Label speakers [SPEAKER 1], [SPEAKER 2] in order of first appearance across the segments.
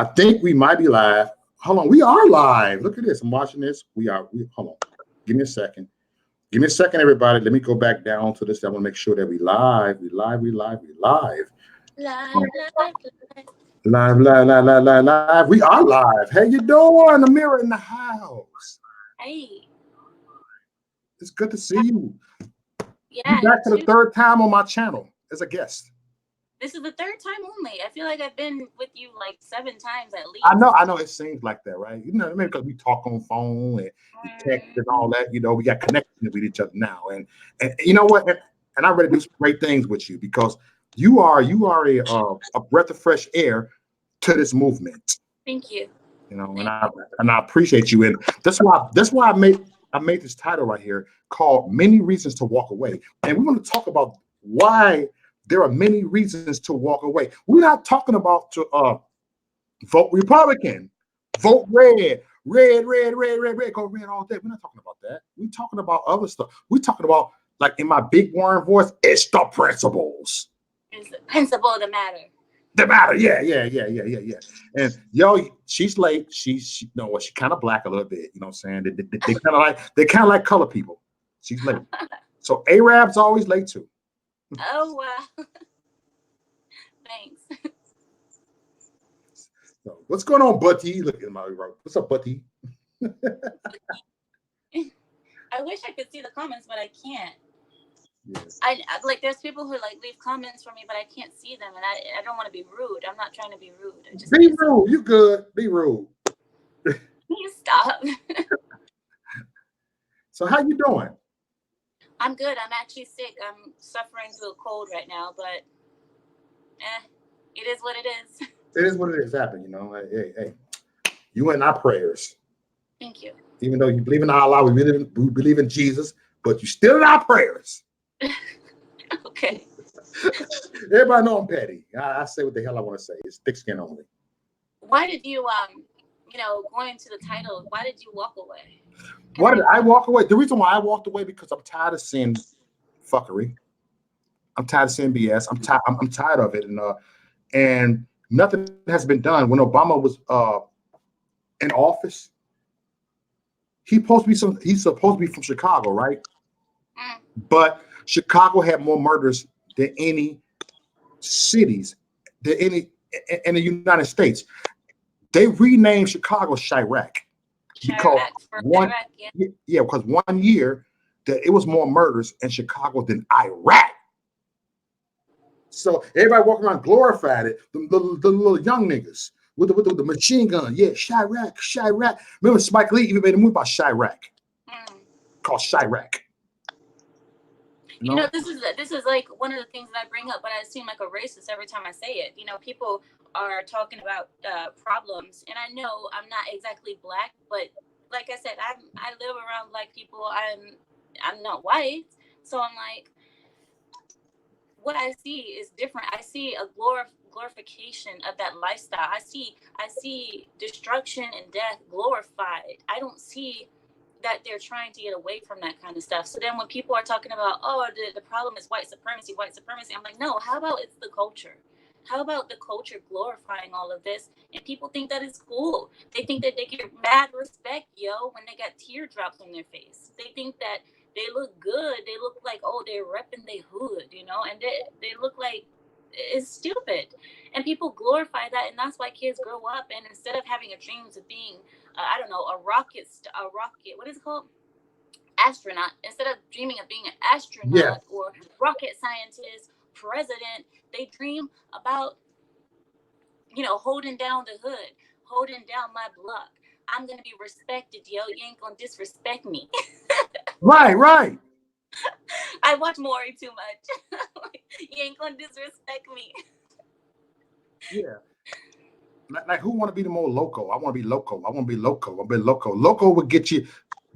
[SPEAKER 1] I think we might be live. Hold on, we are live. Look at this. I'm watching this. Hold on. Give me a second. Give me a second, everybody. Let me go back down to this. I want to make sure that we live. We live. Live. We are live. How you doing? The mirror in the house.
[SPEAKER 2] Hey.
[SPEAKER 1] It's good to see you.
[SPEAKER 2] Yeah.
[SPEAKER 1] You're back for the third time on my channel as a guest.
[SPEAKER 2] This is the third time only. I feel like I've been with you like 7 times at least.
[SPEAKER 1] I know. It seems like that, right? You know, maybe because we talk on phone and we text and all that. You know, we got connection with each other now, and you know what? And I'm ready to do some great things with you because you are a breath of fresh air to this movement.
[SPEAKER 2] Thank you.
[SPEAKER 1] You know, and I appreciate you, and that's why I made this title right here called "Many Reasons to Walk Away," and we want to talk about why there are many reasons to walk away. We're not talking about to vote Republican, vote red, go red all day. We're not talking about that. We're talking about other stuff. We're talking about, like in my big warm voice, it's the principles.
[SPEAKER 2] It's the principle of the matter.
[SPEAKER 1] The matter, yeah. And yo, she's late. She kind of black a little bit. You know what I'm saying? They kind of like color people. She's late. So Arab's always late too.
[SPEAKER 2] Oh wow! Thanks.
[SPEAKER 1] So, what's going on, Buddy? Look at my right. What's up, Buddy?
[SPEAKER 2] I wish I could see the comments, but I can't.
[SPEAKER 1] Yes.
[SPEAKER 2] I like. There's people who like leave comments for me, but I can't see them, and I don't want to be rude. I'm not trying to be rude.
[SPEAKER 1] Be rude. You good? Be rude.
[SPEAKER 2] Please stop.
[SPEAKER 1] So how you doing?
[SPEAKER 2] I'm good. I'm actually sick. I'm suffering through a cold right now, but it is what it is.
[SPEAKER 1] It is what it is. Happening, you know. Hey, you in our prayers.
[SPEAKER 2] Thank you.
[SPEAKER 1] Even though you believe in Allah, we believe in Jesus, but you still in our prayers.
[SPEAKER 2] Okay.
[SPEAKER 1] Everybody know I'm petty. I say what the hell I want to say. It's thick skin only.
[SPEAKER 2] Why did you going to the title, why did you walk away?
[SPEAKER 1] Why did I walk away? The reason why I walked away because I'm tired of seeing fuckery. I'm tired of seeing BS. I'm tired of it, and nothing has been done. When Obama was in office, he's supposed to be from Chicago, right? But Chicago had more murders than any cities, than any in the United States. They renamed Chicago Chirac. Because because 1 year that it was more murders in Chicago than Iraq. So everybody walking around glorified it. The little young niggas with the machine gun. Yeah, Chirac. Remember Spike Lee even made a movie about Chirac called Chirac.
[SPEAKER 2] You know, this is like one of the things that I bring up, but I seem like a racist every time I say it. You know, people are talking about problems, and I know I'm not exactly black, but like I said, I live around black people. I'm not white, so I'm like, what I see is different. I see a glorification of that lifestyle. I see destruction and death glorified. I don't see that they're trying to get away from that kind of stuff. So then when people are talking about, oh, the problem is white supremacy, I'm like, no, how about it's the culture? How about the culture glorifying all of this? And people think that it's cool. They think that they get mad respect, when they got teardrops on their face. They think that they look good. They look like, oh, they're repping their hood, and they look like it's stupid. And people glorify that, and that's why kids grow up, and instead of having a dreams of being a rocket, what is it called? Astronaut. Instead of dreaming of being an astronaut or rocket scientist, president, they dream about, holding down the hood, holding down my block. I'm going to be respected, yo. You ain't going to disrespect me.
[SPEAKER 1] Right.
[SPEAKER 2] I watch Maury too much. You ain't going to disrespect me.
[SPEAKER 1] Yeah. Like who want to be the more loco? I want to be loco. I want to be loco. Loco would get you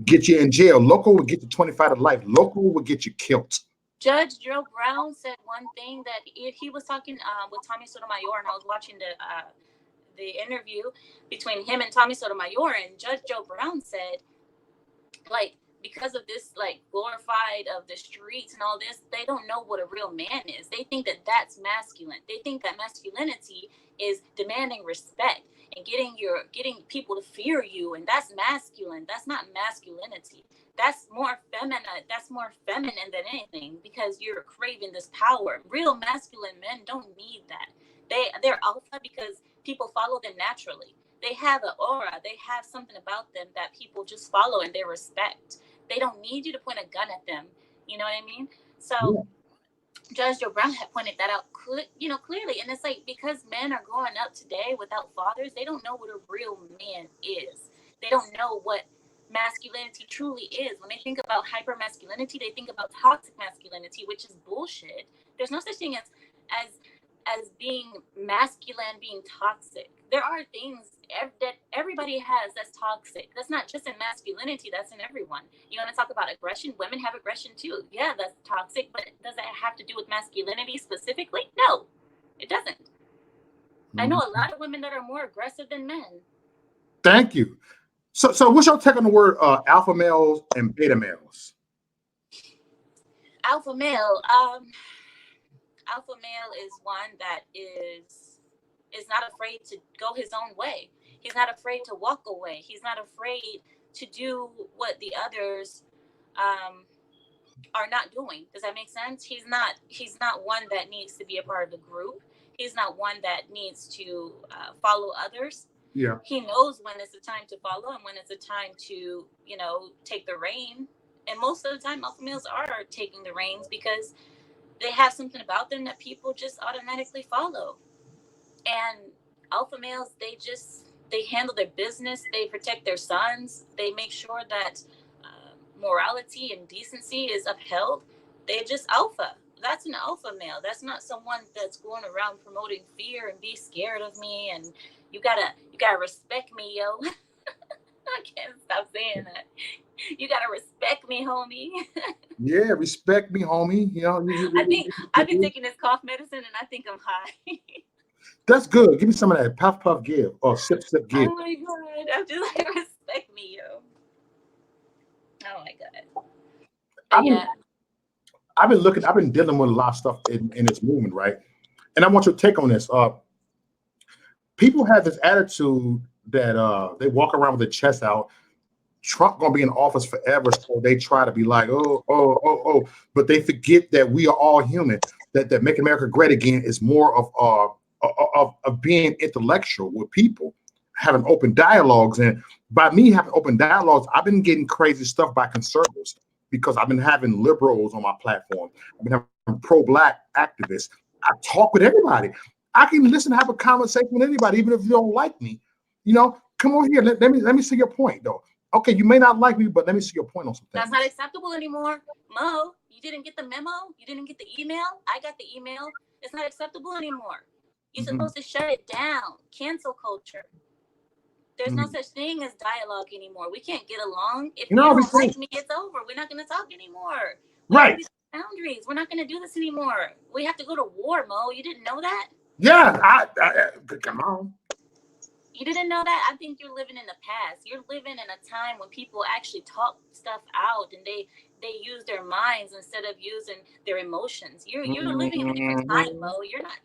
[SPEAKER 1] in jail. Loco would get you 25 to life. Loco would get you killed.
[SPEAKER 2] Judge Joe Brown said one thing that he was talking with Tommy Sotomayor, and I was watching the interview between him and Tommy Sotomayor, and Judge Joe Brown said, like, because of this, like, glorified of the streets and all this, they don't know what a real man is. They think that that's masculine. They think that masculinity is demanding respect. and getting people to fear you, and that's masculine. That's not masculinity. That's more feminine. That's more feminine than anything, because you're craving this power. Real masculine men don't need that. They're alpha because people follow them naturally. They have an aura. They have something about them that people just follow and they respect. They don't need you to point a gun at them. You know what I mean? So yeah. Judge Joe Brown had pointed that out, clearly. And it's like, because men are growing up today without fathers, they don't know what a real man is. They don't know what masculinity truly is. When they think about hypermasculinity, they think about toxic masculinity, which is bullshit. There's no such thing as being masculine, being toxic. There are things that everybody has that's toxic. That's not just in masculinity, that's in everyone. You want to talk about aggression? Women have aggression too. Yeah, that's toxic, but does that have to do with masculinity specifically? No, it doesn't. Mm-hmm. I know a lot of women that are more aggressive than men.
[SPEAKER 1] Thank you. So what's your take on the word alpha males and beta males?
[SPEAKER 2] Alpha male, alpha male is one that is not afraid to go his own way. He's not afraid to walk away. He's not afraid to do what the others are not doing. Does that make sense? He's not one that needs to be a part of the group. He's not one that needs to follow others.
[SPEAKER 1] Yeah.
[SPEAKER 2] He knows when it's a time to follow and when it's a time to, take the reign. And most of the time, alpha males are taking the reins because they have something about them that people just automatically follow. And alpha males, they handle their business. They protect their sons. They make sure that morality and decency is upheld. They're just alpha. That's an alpha male. That's not someone that's going around promoting fear and be scared of me. And you gotta respect me, yo. I can't stop saying that. You gotta respect me, homie.
[SPEAKER 1] Yeah, respect me, homie.
[SPEAKER 2] I think I've been taking this cough medicine, and I think I'm high.
[SPEAKER 1] That's good. Give me some of that puff puff give or sip sip give.
[SPEAKER 2] Oh my god, I'm just like, respect me, yo. Oh my god.
[SPEAKER 1] I've been dealing with a lot of stuff in this movement, right? And I want your take on this. People have this attitude that they walk around with their chest out. Trump gonna be in office forever, so they try to be like, oh, but they forget that we are all human. That Make America Great Again is more of being intellectual with people, having open dialogues. And by me having open dialogues, I've been getting crazy stuff by conservatives because I've been having liberals on my platform. I've been having pro-black activists. I talk with everybody. I can listen and have a conversation with anybody, even if you don't like me. Come on here. Let me see your point, though. Okay, you may not like me, but let me see your point on something.
[SPEAKER 2] That's not acceptable anymore. Mo, you didn't get the memo? You didn't get the email? I got the email. It's not acceptable anymore. You're supposed to shut it down. Cancel culture. There's no such thing as dialogue anymore. We can't get along. If you don't like me, it's over. We're not going to talk anymore.
[SPEAKER 1] Right.
[SPEAKER 2] Boundaries. We're not going to do this anymore. We have to go to war, Mo. You didn't know that?
[SPEAKER 1] Yeah. I come on.
[SPEAKER 2] You didn't know that? I think you're living in the past. You're living in a time when people actually talk stuff out and they use their minds instead of using their emotions. You're living in a different time, Mo. You're not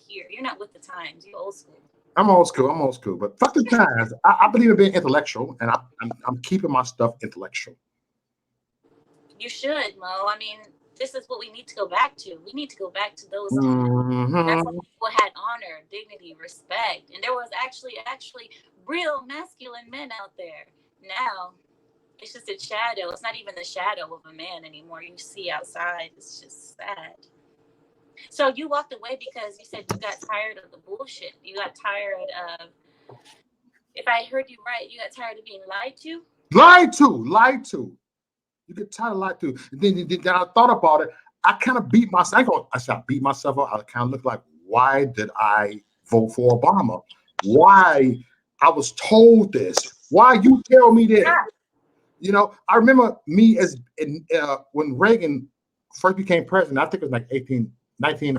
[SPEAKER 2] here. You're not with the times. You're old school.
[SPEAKER 1] I'm old school, but fuck the times. I believe in being intellectual, and I'm keeping my stuff intellectual.
[SPEAKER 2] You should, Mo. I mean, this is what we need to go back to. We need to go back to those times. That's when people had honor, dignity, respect, and there was actually real masculine men out there. Now, it's just a shadow. It's not even the shadow of a man anymore. You see outside. It's just sad. So you walked away because you said you got tired of the bullshit. You got tired of, if I heard you right, you got tired of being lied to?
[SPEAKER 1] Lied to. You get tired of lied to. Then I thought about it. I kind of beat myself. I beat myself up. I kind of look like, why did I vote for Obama? Why I was told this? Why you tell me this? I remember me when Reagan first became president. I think it was like 19,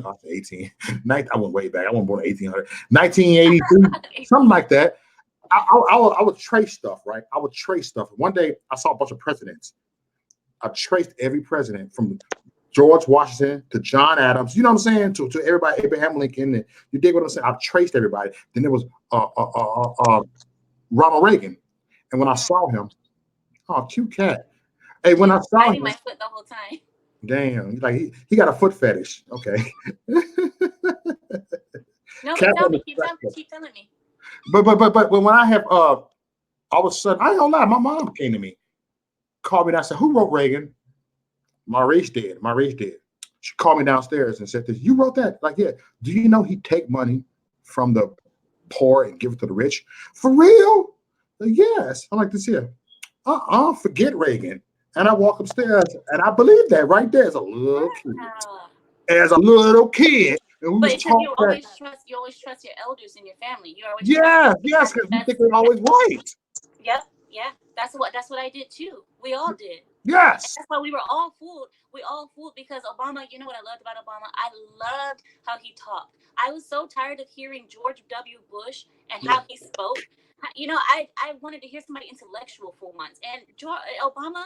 [SPEAKER 1] I went way back. I wasn't born in 1800, 1983, something like that. I would trace stuff, right? I would trace stuff. One day I saw a bunch of presidents. I traced every president from George Washington to John Adams, you know what I'm saying, to everybody, Abraham Lincoln. And you dig what I'm saying? I've traced everybody. Then there was Ronald Reagan. And when I saw him, oh, cute cat. Hey, when I saw
[SPEAKER 2] biting
[SPEAKER 1] him,
[SPEAKER 2] my foot the whole time.
[SPEAKER 1] damn, like he got a foot fetish. Okay.
[SPEAKER 2] No, but
[SPEAKER 1] Cats
[SPEAKER 2] tell
[SPEAKER 1] on the
[SPEAKER 2] me,
[SPEAKER 1] spectrum.
[SPEAKER 2] keep telling me.
[SPEAKER 1] But when I have all of a sudden, I ain't gonna lie, my mom came to me, called me down, said, "Who wrote Reagan?" Maurice did. Maurice did. She called me downstairs and said, "This you wrote that?" Like, yeah. Do you know he take money from the poor and give it to the rich? For real? Like, yes. I'm like this here. Forget Reagan. And I walk upstairs and I believe that right there as a little kid.
[SPEAKER 2] Wow.
[SPEAKER 1] As a little kid. And we
[SPEAKER 2] But
[SPEAKER 1] was
[SPEAKER 2] it's because
[SPEAKER 1] taught that.
[SPEAKER 2] you always trust your elders in your family. You always trust
[SPEAKER 1] Yes,
[SPEAKER 2] them.
[SPEAKER 1] yes, because we think they're always right.
[SPEAKER 2] Yep, yeah. That's what I did too. We all did.
[SPEAKER 1] Yes.
[SPEAKER 2] That's why we were all fooled. We all fooled because Obama, you know what I loved about Obama? I loved how he talked. I was so tired of hearing George W. Bush and how he spoke. You know, I wanted to hear somebody intellectual for once. And Obama,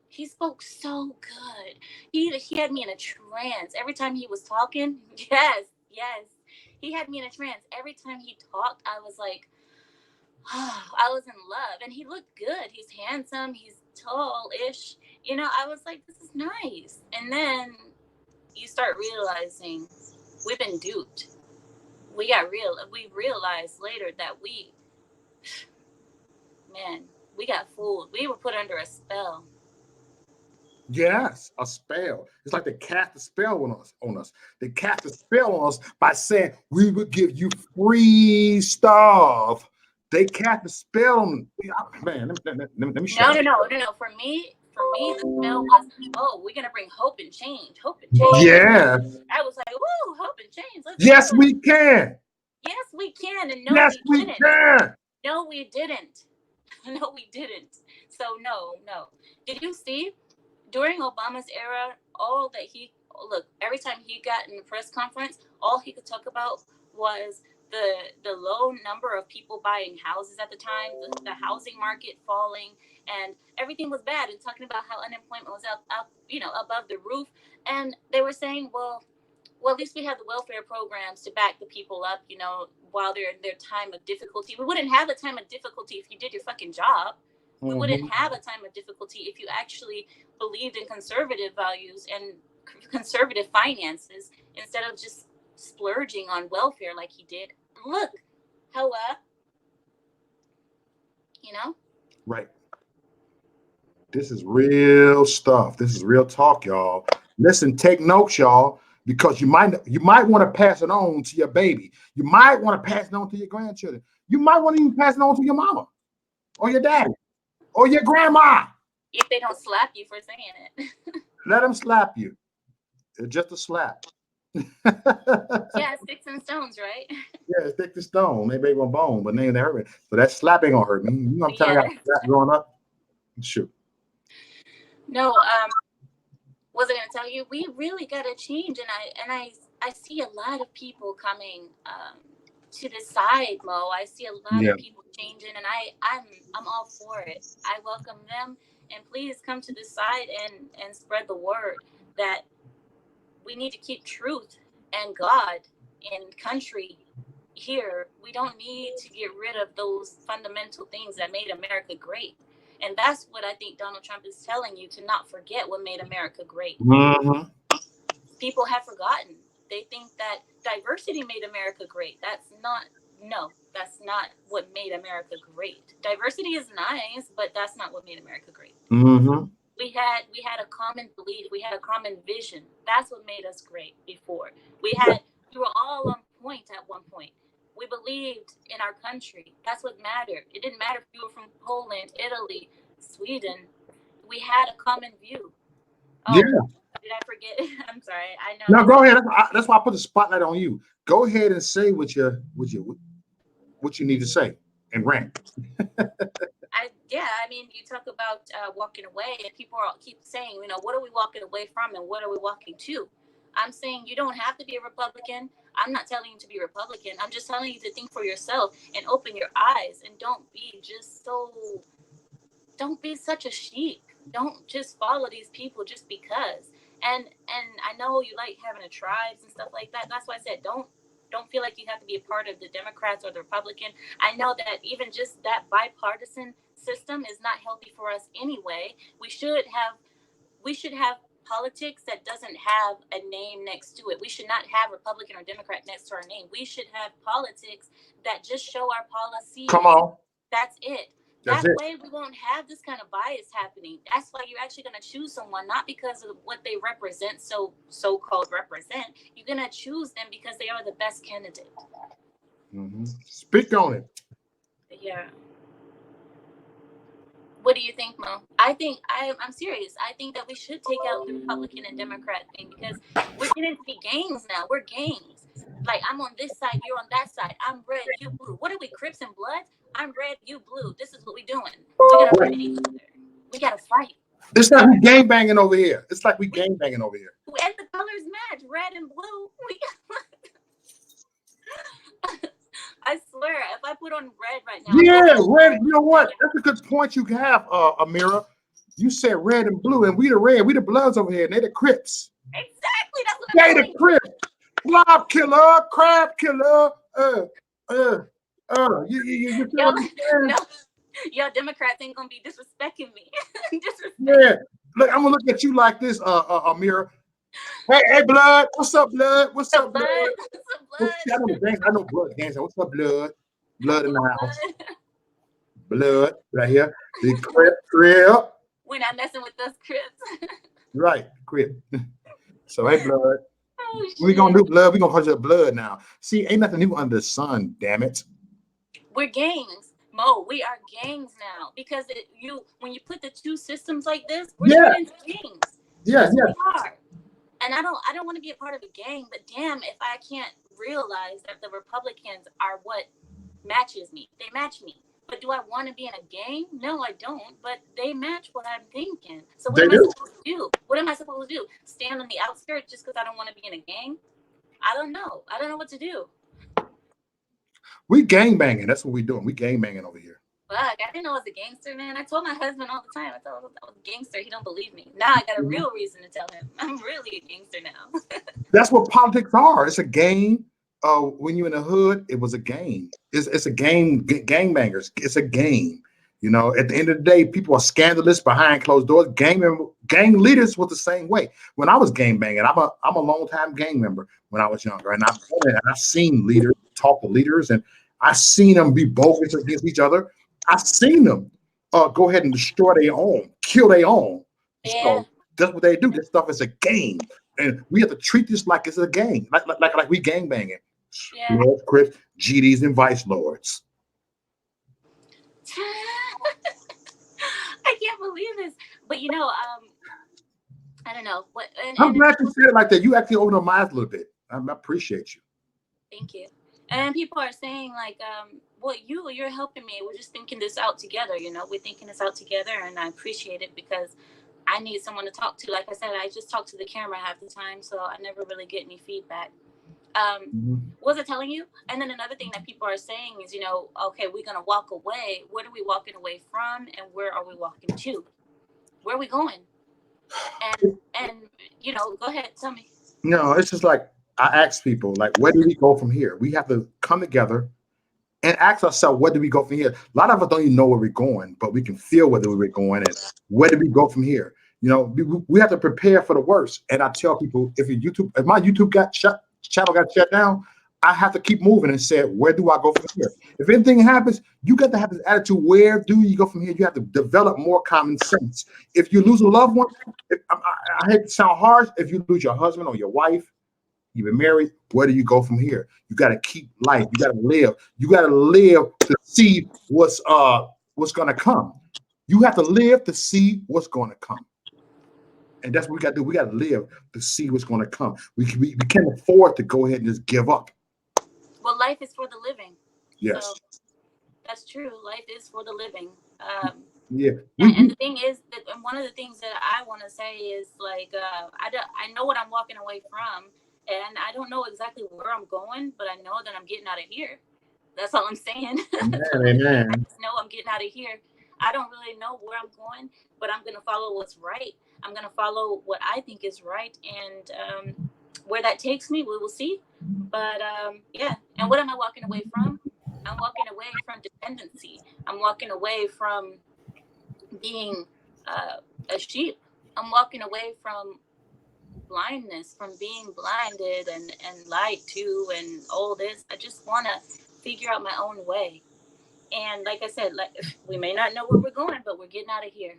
[SPEAKER 2] he spoke so good. He had me in a trance every time he was talking. Yes, yes. He had me in a trance. Every time he talked, I was like, oh, I was in love. And he looked good. He's handsome. He's tall-ish. You know, I was like, this is nice. And then you start realizing we've been duped. We realized later that we got fooled. We were put under a spell.
[SPEAKER 1] Yes, a spell. It's like they cast a spell on us. They cast a spell on us by saying we would give you free stuff. They cast a spell on man. Let me shut up.
[SPEAKER 2] No. For me, the spell was, oh, we're gonna bring hope and change. Hope and change.
[SPEAKER 1] Yeah.
[SPEAKER 2] I was like, woo, hope and change. Let's do
[SPEAKER 1] Yes,
[SPEAKER 2] it.
[SPEAKER 1] we can.
[SPEAKER 2] Yes, we can. And no,
[SPEAKER 1] Yes,
[SPEAKER 2] we
[SPEAKER 1] we
[SPEAKER 2] didn't.
[SPEAKER 1] can.
[SPEAKER 2] No, we didn't. No, we didn't. So no. Did you see during Obama's era, all that he look every time he got in the press conference, all he could talk about was the low number of people buying houses at the time, the housing market falling, and everything was bad. And talking about how unemployment was up, above the roof. And they were saying, well, at least we have the welfare programs to back the people up, while they're in their time of difficulty. We wouldn't have a time of difficulty if you did your fucking job. We wouldn't have a time of difficulty if you actually believed in conservative values and conservative finances instead of just splurging on welfare like he did. Look, hello, you know?
[SPEAKER 1] Right. This is real stuff. This is real talk, y'all. Listen, take notes, y'all, because you might want to pass it on to your baby. You might want to pass it on to your grandchildren. You might want to even pass it on to your mama or your daddy or your grandma.
[SPEAKER 2] If they don't slap you for saying it.
[SPEAKER 1] Let them slap you. It's just a slap.
[SPEAKER 2] Yeah, sticks and stones, right?
[SPEAKER 1] Yeah, stick to stone. They break one bone, but they ain't hurt me. So that slap ain't gonna hurt me. You know what I'm telling you, I got slap growing up. Shoot.
[SPEAKER 2] No, was I going to tell you? We really got to change, and I see a lot of people coming to the side, Mo. I see a lot of people changing, and I'm all for it. I welcome them, and please come to the side and spread the word that we need to keep truth and God and country here. We don't need to get rid of those fundamental things that made America great. And that's what I think Donald Trump is telling you, to not forget what made America great.
[SPEAKER 1] Mm-hmm.
[SPEAKER 2] People have forgotten. They think that diversity made America great. That's not what made America great. Diversity is nice, but that's not what made America great.
[SPEAKER 1] Mm-hmm.
[SPEAKER 2] We had a common belief. We had a common vision. That's what made us great before. We were all on point at one point. We believed in our country. That's what mattered. It didn't matter if you were from Poland, Italy, Sweden. We had a common view. Oh,
[SPEAKER 1] yeah.
[SPEAKER 2] Did I forget? I'm sorry. I know.
[SPEAKER 1] No, go ahead. That's why I put the spotlight on you. Go ahead and say what you need to say and rant.
[SPEAKER 2] I mean, you talk about walking away, and people keep saying, what are we walking away from, and what are we walking to? I'm saying you don't have to be a Republican. I'm not telling you to be a Republican. I'm just telling you to think for yourself and open your eyes, and don't be such a sheep. Don't just follow these people just because. And I know you like having a tribes and stuff like that. That's why I said don't don't feel like you have to be a part of the Democrats or the Republican. I know that even just that bipartisan system is not healthy for us anyway. We should have politics that doesn't have a name next to it. We should not have Republican or Democrat next to our name. We should have politics that just show our policies.
[SPEAKER 1] Come on.
[SPEAKER 2] That's it.
[SPEAKER 1] That's
[SPEAKER 2] That
[SPEAKER 1] it.
[SPEAKER 2] way we won't have this kind of bias happening. That's why you're actually going to choose someone, not because of what they represent, so-called represent. You're going to choose them because they are the best candidate.
[SPEAKER 1] Mm-hmm. Speak on it.
[SPEAKER 2] Yeah. What do you think, Mo? I'm serious. I think that we should take out the Republican and Democrat thing because we're getting to be gangs now. We're gangs. Like, I'm on this side, you're on that side. I'm red, you blue. What are we, Crips and Bloods? I'm red, you blue. This is what we're doing. We're gonna fight each other. We gotta fight.
[SPEAKER 1] It's like we gang banging over here. And
[SPEAKER 2] the colors match, red and blue. I swear, if I put on red right now.
[SPEAKER 1] Yeah, red. You know what? That's a good point you have, Amira. You said red and blue, and we the red. We the Bloods over here, and they the Crips.
[SPEAKER 2] Exactly. That's what I'm saying.
[SPEAKER 1] They the Crips. Blob killer, crab killer.
[SPEAKER 2] Yo, Democrats ain't gonna be disrespecting me.
[SPEAKER 1] Yeah. Look, I'm gonna look at you like this, Amira. Hey, Blood. What's up, Blood? What's up, Blood? I know Blood gangs. What's up, Blood? Blood in the house. Blood right here. The Crip.
[SPEAKER 2] We're not messing with those Crips.
[SPEAKER 1] Right, Crip. So, hey, Blood. We gonna do Blood. We gonna call you Blood now. See, ain't nothing new under the sun. Damn it.
[SPEAKER 2] We're gangs, Mo. We are gangs now because when you put the two systems like this, we're turning into gangs.
[SPEAKER 1] Yeah.
[SPEAKER 2] We are. And I don't want to be a part of a gang, but damn if I can't realize that the Republicans are what matches me. They match me. But do I want to be in a gang? No, I don't. But they match what I'm thinking. So what am I supposed to do? What am I supposed to do? Stand on the outskirts just because I don't want to be in a gang? I don't know. I don't know what to do.
[SPEAKER 1] We gang banging. That's what we doing. We gang banging over here.
[SPEAKER 2] Fuck, I didn't know I was a gangster, man. I told my husband all the time. I thought I was a gangster. He don't believe me. Now I got a real reason to tell him. I'm really a gangster now.
[SPEAKER 1] That's what politics are. It's a game. When you're in the hood, it was a game. It's a game. Gangbangers. It's a game. You know, at the end of the day, people are scandalous behind closed doors. Gang leaders was the same way. When I was gang banging, I'm a long time gang member when I was younger, and I've seen leaders talk to leaders, and I've seen them be bogus against each other. I've seen them go ahead and destroy their own, kill their own.
[SPEAKER 2] Yeah.
[SPEAKER 1] So that's what they do. This stuff is a game, and we have to treat this like it's a game, like we gang banging.
[SPEAKER 2] Yeah.
[SPEAKER 1] Lord, Chris, GDs, and vice lords.
[SPEAKER 2] I can't believe this, but you know, I don't know what.
[SPEAKER 1] I'm glad you said it like that. You actually opened up my eyes a little bit. I appreciate you.
[SPEAKER 2] Thank you. And people are saying like, well, you're helping me. We're just thinking this out together. You know, we're thinking this out together, and I appreciate it because I need someone to talk to. Like I said, I just talk to the camera half the time, so I never really get any feedback. What was I telling you? And then another thing that people are saying is, you know, okay, we're gonna walk away. What are we walking away from, and where are we walking to? Where are we going? And you know, go ahead, tell me.
[SPEAKER 1] No, it's just like I ask people, like, where do we go from here? We have to come together and ask ourselves, where do we go from here? A lot of us don't even know where we're going, but we can feel where we're going and where do we go from here? You know, we have to prepare for the worst. And I tell people, if my YouTube channel got shut down, I have to keep moving and say, where do I go from here? If anything happens, you got to have this attitude. Where do you go from here? You have to develop more common sense. If you lose a loved one, I hate to sound harsh. If you lose your husband or your wife, you've been married, where do you go from here? You got to keep life. You got to live. You got to live to see what's going to come. You have to live to see what's going to come. And that's what we got to do. We got to live to see what's going to come. We can't afford to go ahead and just give up.
[SPEAKER 2] Well, life is for the living.
[SPEAKER 1] Yes.
[SPEAKER 2] So that's true. Life is for the living.
[SPEAKER 1] Yeah.
[SPEAKER 2] And the thing is that one of the things that I want to say is like, I know what I'm walking away from, and I don't know exactly where I'm going, but I know that I'm getting out of here. That's all I'm saying.
[SPEAKER 1] Amen.
[SPEAKER 2] I just know I'm getting out of here. I don't really know where I'm going, but I'm going to follow what's right. I'm going to follow what I think is right. And where that takes me, we will see. But yeah, and what am I walking away from? I'm walking away from dependency. I'm walking away from being a sheep. I'm walking away from blindness, from being blinded and lied to and all this. I just want to figure out my own way. And like I said, like we may not know where we're going, but we're getting out of here.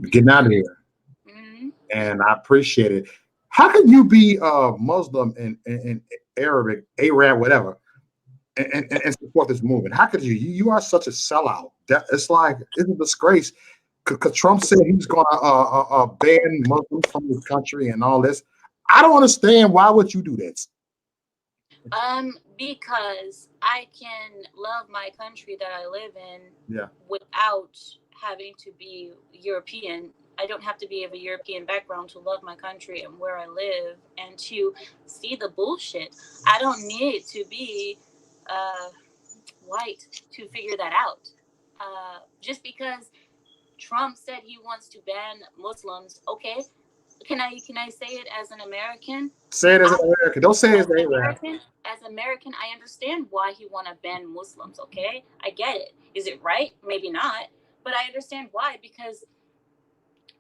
[SPEAKER 1] Getting out of here.
[SPEAKER 2] Mm-hmm.
[SPEAKER 1] And I appreciate it. How can you be Muslim and Arabic, Arab, whatever, and support this movement? How could you? You are such a sellout. It's like it's a disgrace. Because Trump said he's going to ban Muslims from his country and all this. I don't understand. Why would you do this?
[SPEAKER 2] Because I can love my country that I live in without having to be European. I don't have to be of a European background to love my country and where I live and to see the bullshit. I don't need to be white to figure that out. Just because Trump said he wants to ban Muslims, okay, can I say it as an American?
[SPEAKER 1] Say it as an American. Don't say it as an
[SPEAKER 2] American. As American, I understand why he want to ban Muslims. Okay, I get it. Is it right? Maybe not, but I understand why, because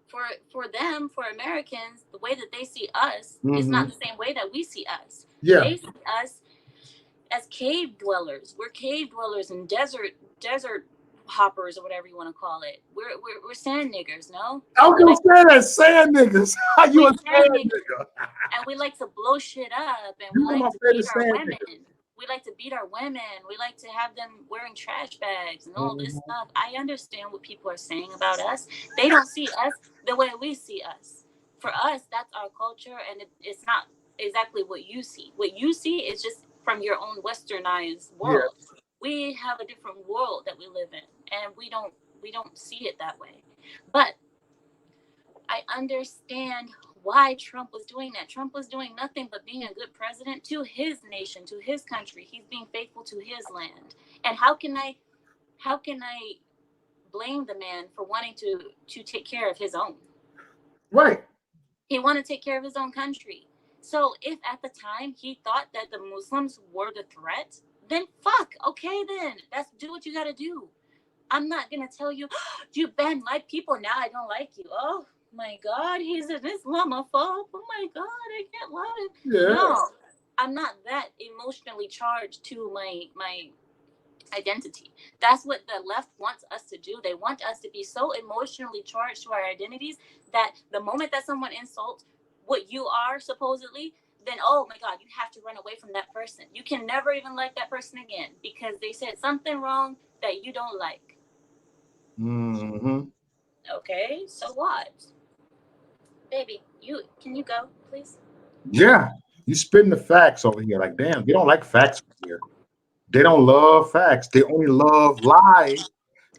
[SPEAKER 2] for them, for Americans, the way that they see us is not the same way that we see us.
[SPEAKER 1] Yeah.
[SPEAKER 2] They see us as cave dwellers. We're cave dwellers and desert hoppers or whatever you want to call it. We're sand niggers, no?
[SPEAKER 1] I was gonna say that, sand niggas. You a sand nigga.
[SPEAKER 2] And we like to blow shit up, and we like to beat our women. We like to beat our women. We like to have them wearing trash bags and all this stuff. I understand what people are saying about us. They don't see us the way we see us. For us, that's our culture, and it's not exactly what you see. What you see is just from your own westernized world. Yeah. We have a different world that we live in, and we don't see it that way. But I understand why Trump was doing that. Trump was doing nothing but being a good president to his nation, to his country. He's being faithful to his land. And how can I blame the man for wanting to take care of his own?
[SPEAKER 1] Right.
[SPEAKER 2] He wanted to take care of his own country. So if at the time he thought that the Muslims were the threat, then fuck. Okay, then do what you got to do. I'm not gonna tell you, oh, you ban my people, now I don't like you. Oh my God, he's an Islamophobe. Oh my God, I can't love him. Yeah. No, I'm not that emotionally charged to my identity. That's what the left wants us to do. They want us to be so emotionally charged to our identities that the moment that someone insults what you are supposedly, then oh my God, you have to run away from that person. You can never even like that person again because they said something wrong that you don't like. Okay, so what? Baby, can you go, please?
[SPEAKER 1] Yeah, you spitting the facts over here. Like, damn, they don't like facts here. They don't love facts. They only love lies.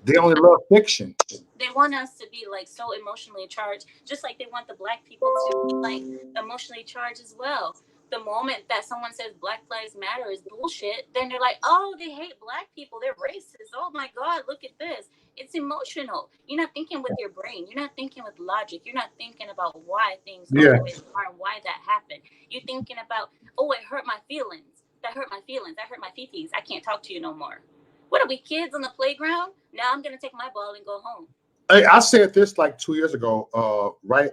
[SPEAKER 1] They only love fiction.
[SPEAKER 2] They want us to be like so emotionally charged, just like they want the black people to be like emotionally charged as well. The moment that someone says Black Lives Matter is bullshit, then they're like, oh, they hate black people. They're racist. Oh my God, look at this. It's emotional. You're not thinking with your brain. You're not thinking with logic. You're not thinking about why things are the way they are and why that happened. You're thinking about, oh, it hurt my feelings. That hurt my feelings. That hurt my fifies. I can't talk to you no more. What are we, kids on the playground? Now I'm going to take my ball and go home.
[SPEAKER 1] Hey, I said this like 2 years ago, right?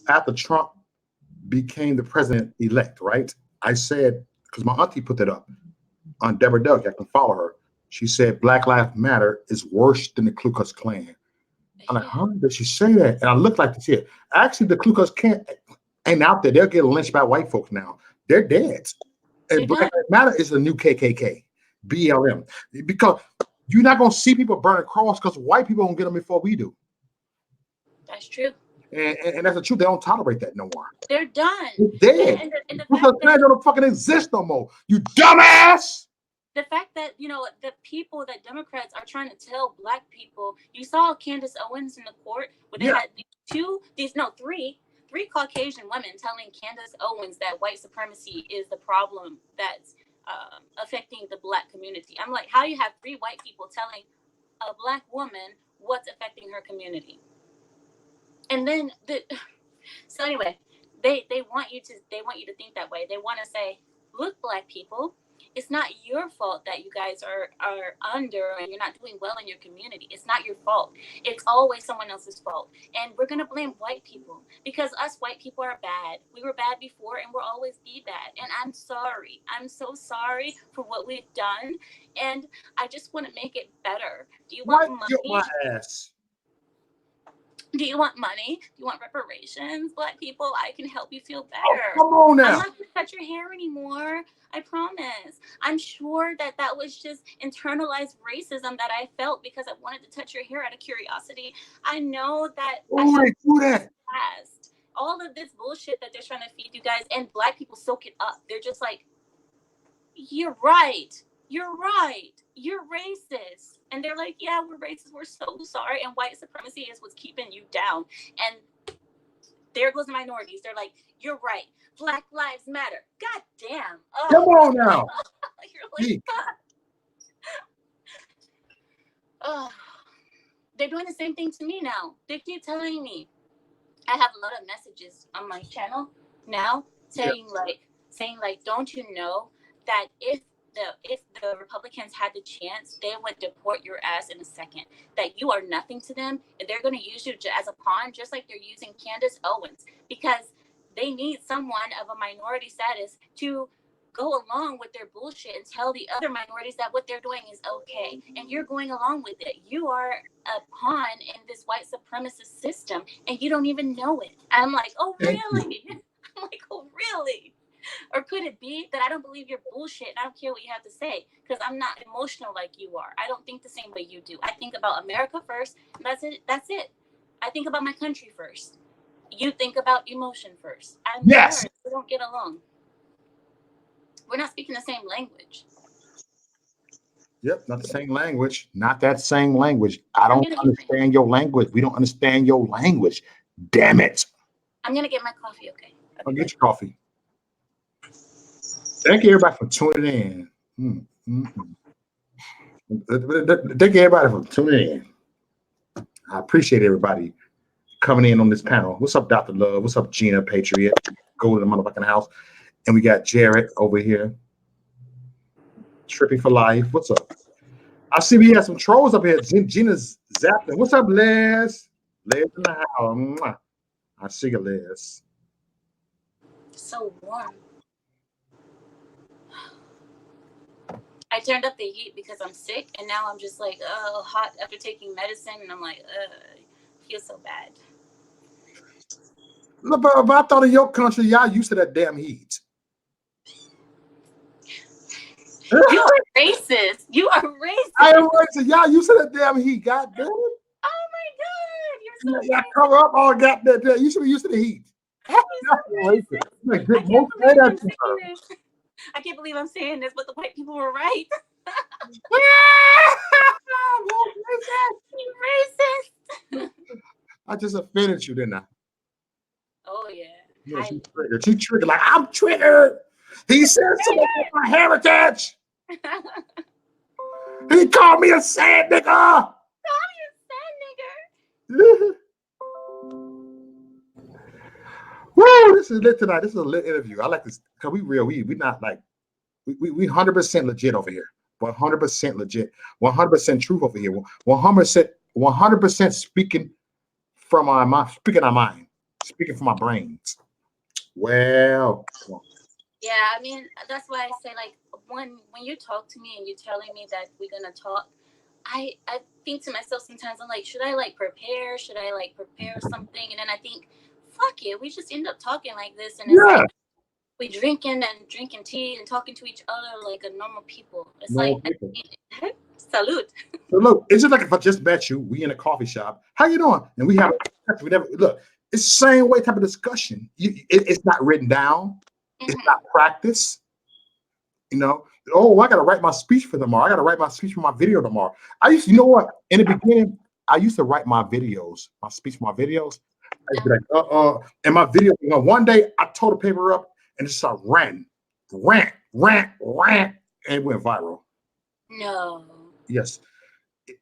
[SPEAKER 1] After Trump became the president-elect, right? I said, because my auntie put that up on Deborah Doug, I can follow her. She said Black Lives Matter is worse than the Ku Klux Klan. I'm like, huh? Did she say that? And I looked like to see it. Actually, the Ku Klux Klan ain't out there. They'll get lynched by white folks now. They're dead. And Black Lives Matter is the new KKK, BLM. Because you're not going to see people burn a cross because white people don't get them before we do.
[SPEAKER 2] That's true.
[SPEAKER 1] And that's the truth. They don't tolerate that no more.
[SPEAKER 2] They're done.
[SPEAKER 1] They're dead. And the fact that don't fucking exist no more. You dumbass.
[SPEAKER 2] The fact that, the people that Democrats are trying to tell black people, you saw Candace Owens in the court where they had three Caucasian women telling Candace Owens that white supremacy is the problem that's affecting the black community. I'm like, how you have three white people telling a black woman what's affecting her community? And then So anyway, they want you to think that way. They want to say, look, Black people, it's not your fault that you guys are under and you're not doing well in your community. It's not your fault. It's always someone else's fault. And we're going to blame white people because us white people are bad. We were bad before and we'll always be bad. And I'm sorry. I'm so sorry for what we've done. And I just want to make it better. Do you want money?
[SPEAKER 1] My ass.
[SPEAKER 2] Do you want money? Do you want reparations, Black people? I can help you feel better.
[SPEAKER 1] Oh, come on now.
[SPEAKER 2] I'm not going to touch your hair anymore. I promise. I'm sure that was just internalized racism that I felt because I wanted to touch your hair out of curiosity. I know that I have
[SPEAKER 1] do that.
[SPEAKER 2] Past all of this bullshit that they're trying to feed you guys, and Black people soak it up. They're just like, you're right. You're right. You're racist. And they're like, yeah, we're racist. We're so sorry. And white supremacy is what's keeping you down. And there goes the minorities. They're like, you're right. Black lives matter. God damn. Oh.
[SPEAKER 1] Come on now.
[SPEAKER 2] You're like, oh. They're doing the same thing to me now. They keep telling me. I have a lot of messages on my channel now saying like, don't you know that if the Republicans had the chance, they would deport your ass in a second. That you are nothing to them, and they're going to use you as a pawn, just like they're using Candace Owens, because they need someone of a minority status to go along with their bullshit and tell the other minorities that what they're doing is okay, and you're going along with it. You are a pawn in this white supremacist system, and you don't even know it. I'm like, oh really? I'm like, oh really? Or could it be that I don't believe your bullshit and I don't care what you have to say because I'm not emotional like you are? I don't think the same way you do. I think about America first, and that's it. That's it. I think about my country first. You think about emotion first. I'm sorry, we don't get along. We're not speaking the same language.
[SPEAKER 1] Yep, not the same language. Not that same language. I don't understand your language. We don't understand your language. Damn it.
[SPEAKER 2] I'm going to get my coffee, okay?
[SPEAKER 1] I'll get your coffee. Thank you, everybody, for tuning in. Thank you, everybody, for tuning in. I appreciate everybody coming in on this panel. What's up, Dr. Love? What's up, Gina Patriot? Go to the motherfucking house. And we got Jared over here. Trippy for life. What's up? I see we have some trolls up here. Gina's zapping. What's up, Les? Les in the house. I see you, Les.
[SPEAKER 2] So warm. I turned up the heat because I'm sick, and now I'm just like, oh, hot after taking medicine, and I'm like, I feel so bad.
[SPEAKER 1] Look, but I thought in your country, y'all used to that damn heat.
[SPEAKER 2] You are racist. You are racist.
[SPEAKER 1] I am racist. Y'all used to that damn heat. God damn it.
[SPEAKER 2] Oh my God. You're so
[SPEAKER 1] y'all cover up all got that. You should be used to the heat.
[SPEAKER 2] I can't believe I'm saying this, but the white people were right. You're racist.
[SPEAKER 1] I just offended you, didn't I?
[SPEAKER 2] Oh yeah.
[SPEAKER 1] Yeah, she triggered. Like, I'm triggered. He said something about my heritage. He called me a sad nigga.
[SPEAKER 2] Call me a sad nigga.
[SPEAKER 1] Woo, this is lit tonight. This is a lit interview. I like this because we real. We not like we 100% legit over here. 100% legit. 100% truth over here. 100% speaking from our mind. Speaking our mind. Speaking from our brains. Well.
[SPEAKER 2] Yeah, I mean, that's why I say, like, when you talk to me and you're telling me that we're gonna talk, I think to myself sometimes, I'm like, should I prepare? Should I prepare something? And then I think, fuck it, we just end up talking like this, and it's like we drinking tea and talking to each other like a normal people. It's normal like people. Salute.
[SPEAKER 1] So look, it's just like if I just met you, we in a coffee shop. How you doing? And we have we never look. It's the same way type of discussion. It's not written down. It's not practice. You know. Oh, I got to write my speech for tomorrow. I got to write my speech for my video tomorrow. You know what? In the beginning, I used to write my videos, my speech for my videos. I'd be like, and my video. You know, one day I tore the paper up and just started rant, and it went viral.
[SPEAKER 2] No.
[SPEAKER 1] Yes.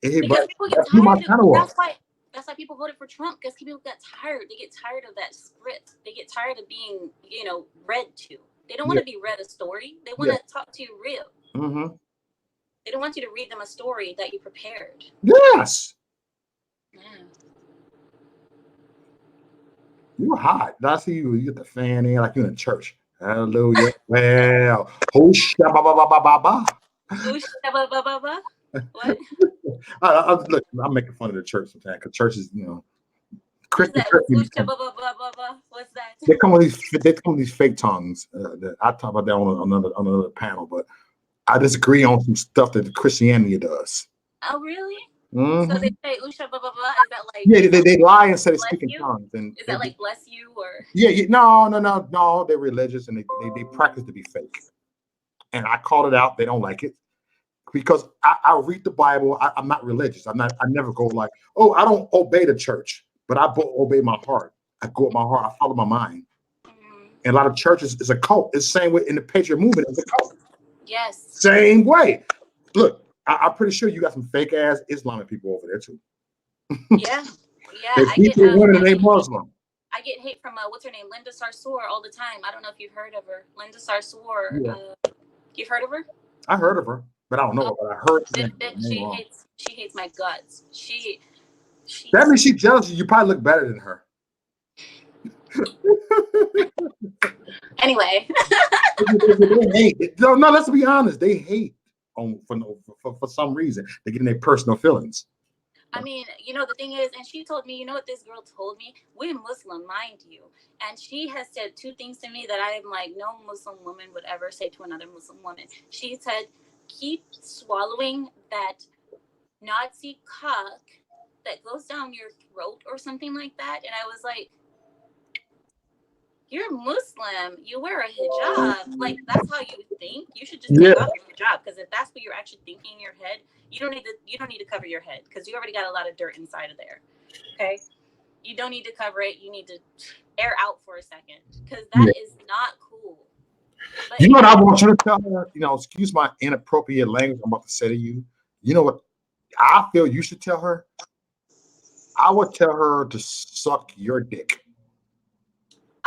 [SPEAKER 2] Because people get tired. That's why people voted for Trump, because people got tired. They get tired of that script. They get tired of being, read to. They don't want to be read a story. They want to talk to you real.
[SPEAKER 1] Mm-hmm.
[SPEAKER 2] They don't want you to read them a story that you prepared.
[SPEAKER 1] Yes.
[SPEAKER 2] Yeah.
[SPEAKER 1] You're hot. I see you. You get the fan in like you're in church. Hallelujah. Well, hosha ba ba ba ba ba ba.
[SPEAKER 2] Hosha ba ba ba ba. What?
[SPEAKER 1] Look, I'm making fun of the church sometimes because churches,
[SPEAKER 2] Christian church. What's that?
[SPEAKER 1] They come with these fake tongues. I talk about that on another panel, but I disagree on some stuff that Christianity does.
[SPEAKER 2] Oh, really?
[SPEAKER 1] Mm-hmm.
[SPEAKER 2] So they say "usha ba ba ba." Is that like?
[SPEAKER 1] Yeah, they lie and say they speak in tongues. And
[SPEAKER 2] is that like bless you or?
[SPEAKER 1] Yeah. No. They're religious and they practice to be fake. And I called it out. They don't like it because I read the Bible. I'm not religious. I never go like, oh, I don't obey the church, but I obey my heart. I go with my heart. I follow my mind. Mm-hmm. And a lot of churches is a cult. It's the same way in the Patriot movement. It's a cult.
[SPEAKER 2] Yes.
[SPEAKER 1] Same way. Look, I'm pretty sure you got some fake ass Islamic people over there too.
[SPEAKER 2] Yeah. I get
[SPEAKER 1] Muslim.
[SPEAKER 2] I get hate from what's her name, Linda Sarsour, all the time. I don't know if you've heard of her, Linda Sarsour. Yeah. You've heard of her?
[SPEAKER 1] I heard of her, but I don't know. But I heard
[SPEAKER 2] she hates my guts. She.
[SPEAKER 1] That means she's jealous. You probably look better than her.
[SPEAKER 2] Anyway.
[SPEAKER 1] They hate. No, let's be honest. They hate for some reason. They get in their personal feelings.
[SPEAKER 2] I mean, the thing is, and she told me, what this girl told me? We're Muslim, mind you. And she has said two things to me that I'm like, no Muslim woman would ever say to another Muslim woman. She said, keep swallowing that Nazi cock that goes down your throat or something like that. And I was like, you're Muslim. You wear a hijab. Like, that's how you think. You should just take off your hijab, because if that's what you're actually thinking in your head, you don't need to cover your head, because you already got a lot of dirt inside of there. Okay, you don't need to cover it. You need to air out for a second, because that is not cool.
[SPEAKER 1] But, you know what I want you to tell her? Excuse my inappropriate language I'm about to say to you. You know what I feel you should tell her? I would tell her to suck your dick.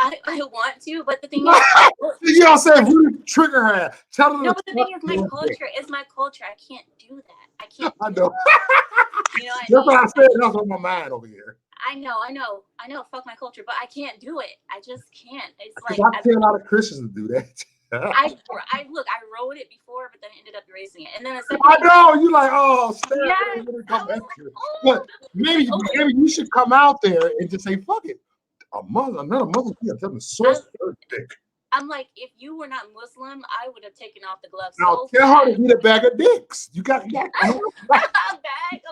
[SPEAKER 2] I want to, but the thing is,
[SPEAKER 1] you know what I'm saying? Really trigger her. Tell her.
[SPEAKER 2] No, but the thing is, my culture is my culture. I can't do that. I can't.
[SPEAKER 1] I know.
[SPEAKER 2] That's
[SPEAKER 1] what I said. That's on my mind over here.
[SPEAKER 2] I know. Fuck my culture, but I can't do it. I just can't. It's like
[SPEAKER 1] I see a lot of Christians to do that.
[SPEAKER 2] I wrote it before, but then I ended up erasing it. And then
[SPEAKER 1] I know you like, oh,
[SPEAKER 2] yes,
[SPEAKER 1] but maybe you should come out there and just say, fuck it. Another Muslim tell me source her dick.
[SPEAKER 2] I'm like, if you were not Muslim, I would have taken off the gloves.
[SPEAKER 1] Now tell her to eat a bag of dicks. You got
[SPEAKER 2] a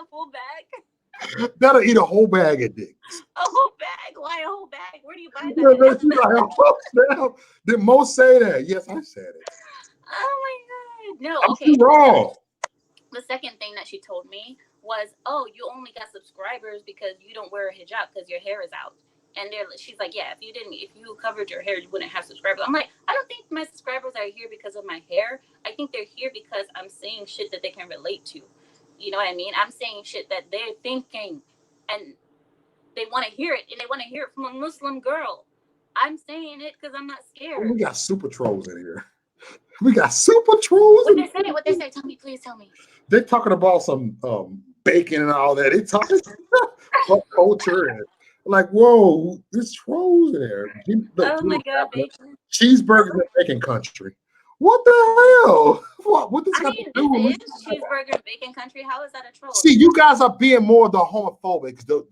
[SPEAKER 2] full bag.
[SPEAKER 1] Better eat a whole bag of dicks.
[SPEAKER 2] A whole bag? Why a whole bag? Where do you buy that?
[SPEAKER 1] Did Mo say that? Yes, I said it.
[SPEAKER 2] Oh my God. No,
[SPEAKER 1] okay. Wrong.
[SPEAKER 2] The second thing that she told me was, oh, you only got subscribers because you don't wear a hijab because your hair is out. And she's like, yeah, if you covered your hair, you wouldn't have subscribers. I'm like, I don't think my subscribers are here because of my hair. I think they're here because I'm saying shit that they can relate to. You know what I mean? I'm saying shit that they're thinking, and they want to hear it, and they want to hear it from a Muslim girl. I'm saying it because I'm not scared.
[SPEAKER 1] We got super trolls in here. We got super trolls.
[SPEAKER 2] What they say? Tell me, please tell me.
[SPEAKER 1] They're talking about some bacon and all that. They talking about culture and like, whoa, there's trolls in there.
[SPEAKER 2] Oh my God, bacon.
[SPEAKER 1] Cheeseburgers in bacon country. What the hell? What does that do?
[SPEAKER 2] This is cheeseburger and bacon country. How is that a troll?
[SPEAKER 1] See, you guys are being more the homophobics, the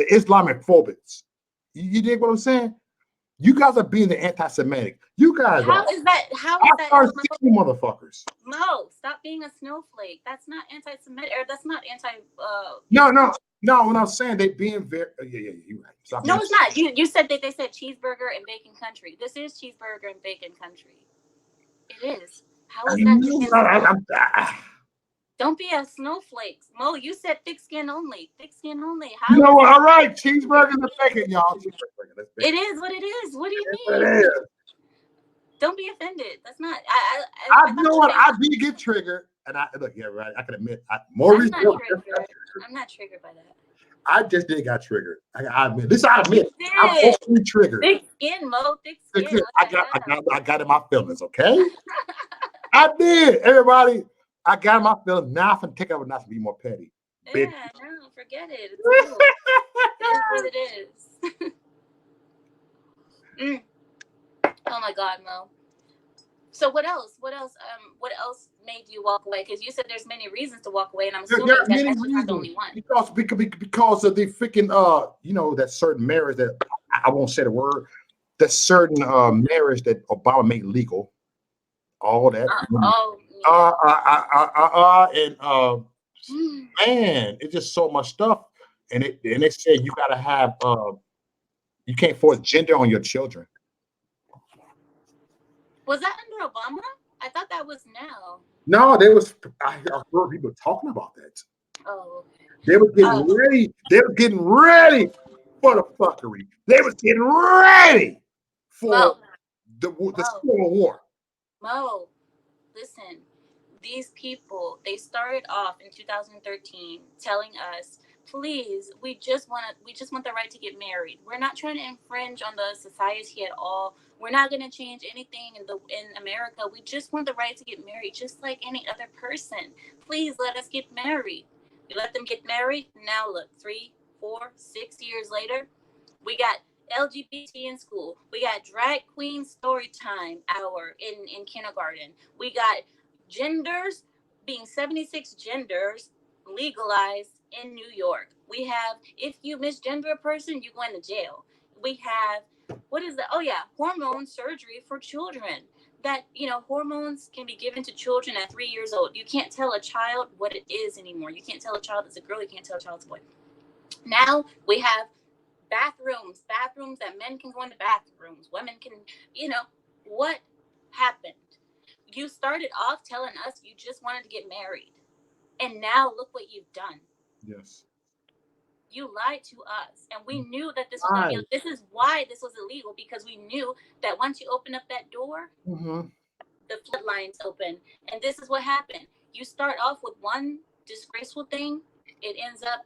[SPEAKER 1] Islamic phobics. You dig what I'm saying? You guys are being the anti-Semitic. You guys
[SPEAKER 2] How is that?
[SPEAKER 1] You motherfuckers.
[SPEAKER 2] No, stop being a snowflake. That's not anti-Semitic, or that's not anti.
[SPEAKER 1] No. When I'm saying they being very, you're right. Stop
[SPEAKER 2] no, it's not. You said that they said cheeseburger and bacon country. This is cheeseburger and bacon country. It is. How is that? Don't be a snowflake. Mo, you said thick skin only. Thick skin only.
[SPEAKER 1] How you know what? All right, cheeseburgers and bacon, y'all.
[SPEAKER 2] It is what it is. What do you mean?
[SPEAKER 1] It is.
[SPEAKER 2] Don't be offended. That's not.
[SPEAKER 1] I know what I did get triggered. and I look, yeah, right. I can admit,
[SPEAKER 2] I'm
[SPEAKER 1] Maurice.
[SPEAKER 2] not triggered. I'm not triggered by that.
[SPEAKER 1] I just did got triggered. I admit this. I admit
[SPEAKER 2] You
[SPEAKER 1] I'm
[SPEAKER 2] did.
[SPEAKER 1] overly triggered.
[SPEAKER 2] Thick skin, Mo. Thick skin.
[SPEAKER 1] I got in my feelings. Okay, I did. Everybody, I got in my feelings. Now I can take over not to be more petty.
[SPEAKER 2] Yeah, no, forget it. It's cool. It is what it is. Oh my God, Mo. So what else? What else made you walk away? Because you said there's many reasons to walk away, and I'm assuming
[SPEAKER 1] there are many
[SPEAKER 2] that's
[SPEAKER 1] reasons.
[SPEAKER 2] not the only one.
[SPEAKER 1] Because of the freaking that certain marriage that I won't say the word, that certain marriage that Obama made legal, all that. Man, it's just so much stuff, and they said you gotta have you can't force gender on your children.
[SPEAKER 2] Was that under Obama? I thought that was now.
[SPEAKER 1] No, there was. I heard people talking about that.
[SPEAKER 2] Oh, okay.
[SPEAKER 1] They were getting ready. They were getting ready for the fuckery. They was getting ready for the Civil War.
[SPEAKER 2] Mo, listen. These people, they started off in 2013 telling us, please, we just want the right to get married. We're not trying to infringe on the society at all. We're not going to change anything in America. We just want the right to get married, just like any other person. Please let us get married. We let them get married. Now look, 3, 4, 6 years later, we got LGBT in school. We got drag queen story time hour in kindergarten. We got genders being 76 genders legalized in New York. We have, if you misgender a person, you're going to jail. We have, what is that? Oh yeah, hormone surgery for children. That, hormones can be given to children at 3 years old. You can't tell a child what it is anymore. You can't tell a child it's a girl. You can't tell a child it's a boy. Now we have bathrooms that men can go into bathrooms. Women can, what happened? You started off telling us you just wanted to get married. And now look what you've done.
[SPEAKER 1] Yes.
[SPEAKER 2] You lied to us. And we knew that this was illegal. This is why this was illegal, because we knew that once you open up that door, the floodlines open. And this is what happened. You start off with one disgraceful thing, it ends up